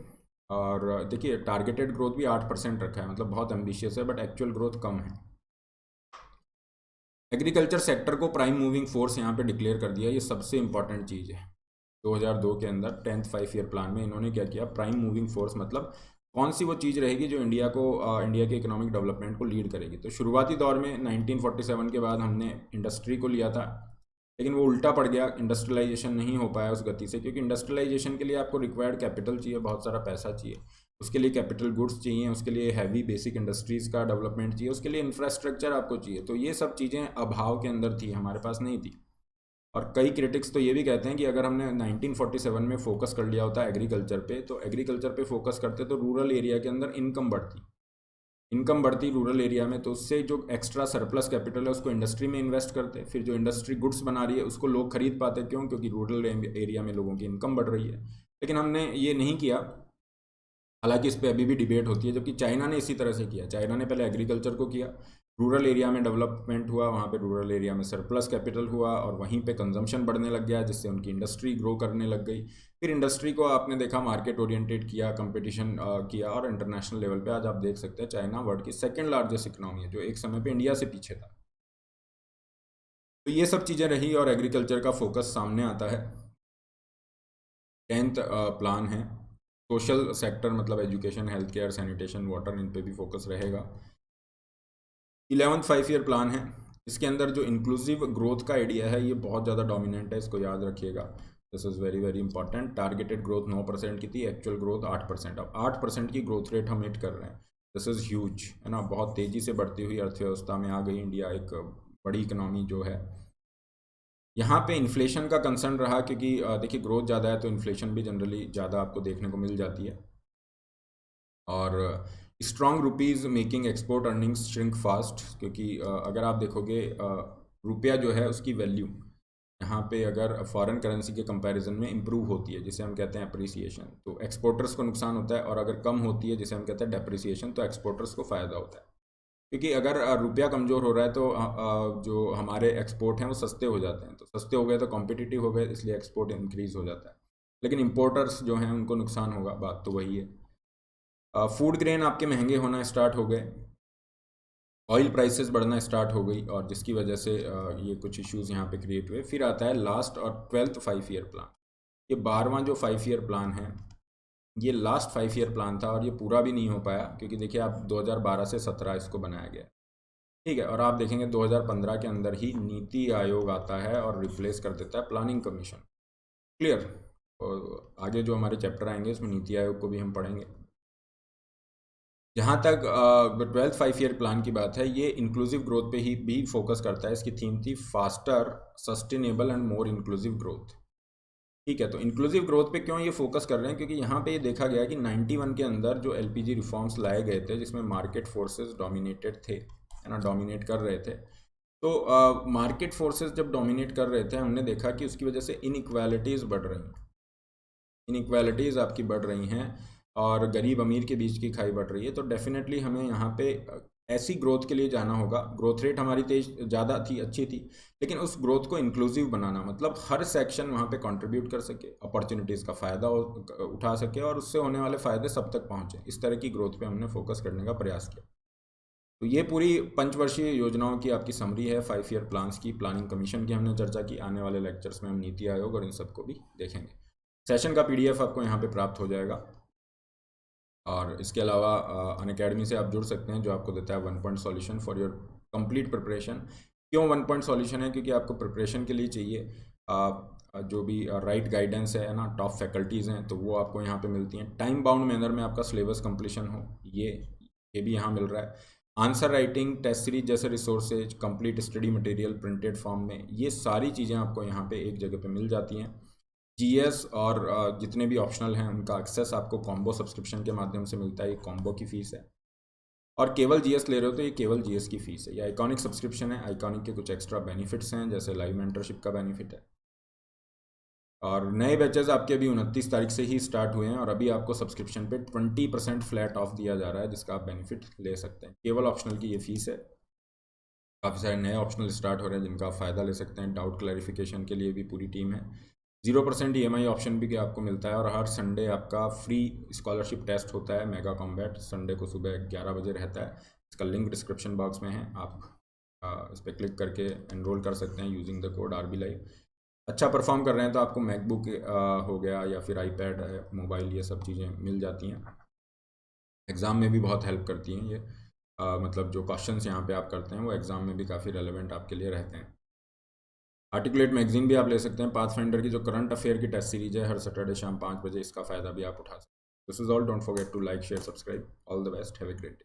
और देखिए टारगेटेड ग्रोथ भी 8% रखा है, मतलब बहुत एम्बिशियस है, बट एक्चुअल ग्रोथ कम है। एग्रीकल्चर सेक्टर को प्राइम मूविंग फोर्स यहाँ पे डिक्लेयर कर दिया, ये सबसे इंपॉर्टेंट चीज़ है। 2002 के अंदर 10th 5 ईयर प्लान में इन्होंने क्या किया, प्राइम मूविंग फोर्स मतलब कौन सी वो चीज़ रहेगी जो इंडिया के इकोनॉमिक डेवलपमेंट को लीड करेगी। तो शुरुआती दौर में 1947 के बाद हमने इंडस्ट्री को लिया था, लेकिन वो उल्टा पड़ गया, इंडस्ट्रियलाइजेशन नहीं हो पाया उस गति से, क्योंकि इंडस्ट्रियलाइजेशन के लिए आपको रिक्वायर्ड कैपिटल चाहिए, बहुत सारा पैसा चाहिए, उसके लिए कैपिटल गुड्स चाहिए, उसके लिए हैवी बेसिक इंडस्ट्रीज़ का डेवलपमेंट चाहिए, उसके लिए इंफ्रास्ट्रक्चर आपको चाहिए। तो ये सब चीज़ें अभाव के अंदर थी, हमारे पास नहीं थी। और कई क्रिटिक्स तो ये भी कहते हैं कि अगर हमने 1947 में फोकस कर लिया होता एग्रीकल्चर पे, तो एग्रीकल्चर पे फोकस करते तो रूरल एरिया के अंदर इनकम बढ़ती रूरल एरिया में, तो उससे जो एक्स्ट्रा सरप्लस कैपिटल है उसको इंडस्ट्री में इन्वेस्ट करते, फिर जो इंडस्ट्री गुड्स बना रही है उसको लोग खरीद पाते, क्यों, क्योंकि रूरल एरिया में लोगों की इनकम बढ़ रही है। लेकिन हमने ये नहीं किया, हालांकि इस पर अभी भी डिबेट होती है, जबकि चाइना ने इसी तरह से किया। चाइना ने पहले एग्रीकल्चर को किया, रूरल एरिया में डेवलपमेंट हुआ, वहाँ पे रूरल एरिया में सरप्लस कैपिटल हुआ और वहीं पे कंजम्पशन बढ़ने लग गया, जिससे उनकी इंडस्ट्री ग्रो करने लग गई। फिर इंडस्ट्री को आपने देखा मार्केट ओरिएंटेड किया, कंपटीशन किया, और इंटरनेशनल लेवल पे आज आप देख सकते हैं चाइना वर्ल्ड की सेकेंड लार्जेस्ट इकोनॉमी है, जो एक समय पे इंडिया से पीछे था। तो ये सब चीज़ें रही और एग्रीकल्चर का फोकस सामने आता है। 10th प्लान है, सोशल सेक्टर मतलब education, health care, sanitation, water, इन पे भी फोकस रहेगा। 11th 5 ईयर प्लान है, इसके अंदर जो इंक्लूसिव ग्रोथ का आइडिया है ये बहुत ज़्यादा डोमिनेंट है, इसको याद रखिएगा। This is very very important. Targeted growth 9% की थी, एक्चुअल ग्रोथ 8%। अब 8% की ग्रोथ रेट हम हिट कर रहे हैं, दिस इज़ ह्यूज, है ना। बहुत तेज़ी से बढ़ती हुई अर्थव्यवस्था में आ गई इंडिया, एक बड़ी इकोनॉमी जो है। यहाँ पे इन्फ्लेशन का कंसर्न रहा, क्योंकि देखिए ग्रोथ ज़्यादा है तो इन्फ्लेशन भी जनरली ज़्यादा आपको देखने को मिल जाती है। और strong rupees making export earnings shrink fast, क्योंकि अगर आप देखोगे रुपया जो है उसकी वैल्यू यहाँ पे अगर फॉरेन करेंसी के कंपैरिजन में इम्प्रूव होती है, जिसे हम कहते हैं अप्रिसिएशन, तो एक्सपोर्टर्स को नुकसान होता है, और अगर कम होती है जिसे हम कहते हैं डेप्रिसिएशन, तो एक्सपोर्टर्स को फ़ायदा होता है। क्योंकि अगर रुपया कमज़ोर हो रहा है तो जो हमारे एक्सपोर्ट हैं वो सस्ते हो जाते हैं, तो सस्ते हो गए तो कॉम्पिटिटिव हो गए, इसलिए एक्सपोर्ट इंक्रीज़ हो जाता है। लेकिन इम्पोर्टर्स जो हैं उनको नुकसान होगा, बात तो वही है। फूड ग्रेन आपके महंगे होना स्टार्ट हो गए, ऑयल प्राइसेस बढ़ना स्टार्ट हो गई, और जिसकी वजह से ये कुछ इश्यूज़ यहाँ पे क्रिएट हुए। फिर आता है लास्ट और 12th 5 ईयर प्लान। ये 12वां जो 5 ईयर प्लान है, ये लास्ट 5 ईयर प्लान था और ये पूरा भी नहीं हो पाया, क्योंकि देखिए आप 2012 से 17 इसको बनाया गया, ठीक है। और आप देखेंगे 2015 के अंदर ही नीति आयोग आता है और रिप्लेस कर देता है प्लानिंग कमीशन। क्लियर। और आगे जो हमारे चैप्टर आएंगे उसमें नीति आयोग को भी हम पढ़ेंगे। जहाँ तक 12th 5 ईयर प्लान की बात है, ये इंक्लूसिव ग्रोथ पे ही भी फोकस करता है। इसकी थीम थी faster, sustainable and more inclusive growth, ठीक है। तो इंक्लूसिव ग्रोथ पे क्यों ये फोकस कर रहे हैं, क्योंकि यहाँ पे ये देखा गया कि 91 के अंदर जो एलपीजी रिफॉर्म्स लाए गए थे, जिसमें मार्केट फोर्सेस डोमिनेटेड थे, है ना, डोमिनेट कर रहे थे। तो मार्केट फोर्सेस जब डोमिनेट कर रहे थे, हमने देखा कि उसकी वजह से इनइक्वालिटीज़ बढ़ रही हैं, इनइक्वालिटीज़ आपकी बढ़ रही हैं, और गरीब अमीर के बीच की खाई बढ़ रही है। तो डेफिनेटली हमें यहाँ पे ऐसी ग्रोथ के लिए जाना होगा। ग्रोथ रेट हमारी तेज ज़्यादा थी, अच्छी थी, लेकिन उस ग्रोथ को इंक्लूसिव बनाना, मतलब हर सेक्शन वहाँ पे कंट्रीब्यूट कर सके, अपॉर्चुनिटीज़ का फ़ायदा उठा सके, और उससे होने वाले फ़ायदे सब तक पहुँचे। इस तरह की ग्रोथ पे हमने फोकस करने का प्रयास किया। तो ये पूरी पंचवर्षीय योजनाओं की आपकी समरी है, 5 ईयर प्लान्स की। प्लानिंग कमीशन की हमने चर्चा की, आने वाले लेक्चर्स में हम नीति आयोग और इन सबको भी देखेंगे। सेशन का PDF आपको यहाँ पे प्राप्त हो जाएगा, और इसके अलावा अनअकैडमी से आप जुड़ सकते हैं, जो आपको देता है 1 point solution for your complete preparation. क्यों 1 पॉइंट सॉल्यूशन है, क्योंकि आपको प्रिपरेशन के लिए चाहिए जो भी राइट गाइडेंस है ना, टॉप फैकल्टीज़ हैं, तो वो आपको यहाँ पे मिलती हैं। टाइम बाउंड मैनर में आपका सिलेबस कंप्लीशन हो, ये भी यहाँ मिल रहा है। आंसर राइटिंग, टेस्ट सीरीज जैसे resources, complete study material printed form में, ये सारी चीज़ें आपको यहाँ पे एक जगह पे मिल जाती हैं। जीएस और जितने भी ऑप्शनल हैं उनका एक्सेस आपको कॉम्बो सब्सक्रिप्शन के माध्यम से मिलता है, ये कॉम्बो की फ़ीस है। और केवल जीएस ले रहे हो तो ये केवल जीएस की फ़ीस है। ये आइकॉनिक सब्सक्रिप्शन है, आइकॉनिक के कुछ एक्स्ट्रा बेनिफिट्स हैं, जैसे लाइव मेंटरशिप का बेनिफिट है। और नए बैचेस आपके अभी 29 तारीख से ही स्टार्ट हुए हैं, और अभी आपको सब्सक्रिप्शन पे 20% फ्लैट ऑफ दिया जा रहा है, जिसका आप बेनिफिट ले सकते हैं। केवल ऑप्शनल की ये फ़ीस है। काफ़ी सारे नए ऑप्शनल स्टार्ट हो रहे हैं जिनका आप फ़ायदा ले सकते हैं। डाउट क्लैरिफिकेशन के लिए भी पूरी टीम है। 0% EMI ऑप्शन भी आपको मिलता है, और हर संडे आपका फ्री स्कॉलरशिप टेस्ट होता है, मेगा कॉम्बैट, संडे को सुबह 11 बजे रहता है। इसका लिंक डिस्क्रिप्शन बॉक्स में है, आप इस पर क्लिक करके एनरोल कर सकते हैं using the code RB Live। अच्छा परफॉर्म कर रहे हैं तो आपको मैकबुक हो गया या फिर आईपैड मोबाइल, ये सब चीज़ें मिल जाती हैं। एग्ज़ाम में भी बहुत हेल्प करती हैं ये। मतलब जो क्वेश्चंस यहाँ पे आप करते हैं वो एग्ज़ाम में भी काफ़ी रेलेवेंट आपके लिए रहते हैं। आर्टिकुलेट मैगजीन भी आप ले सकते हैं। पाथफाइंडर की जो करंट अफेयर की टेस्ट सीरीज है, हर सैटरडे शाम 5 बजे इसका फ़ायदा भी आप उठा सकते हैं। This is all, don't forget to like share subscribe. All the best, have a great day.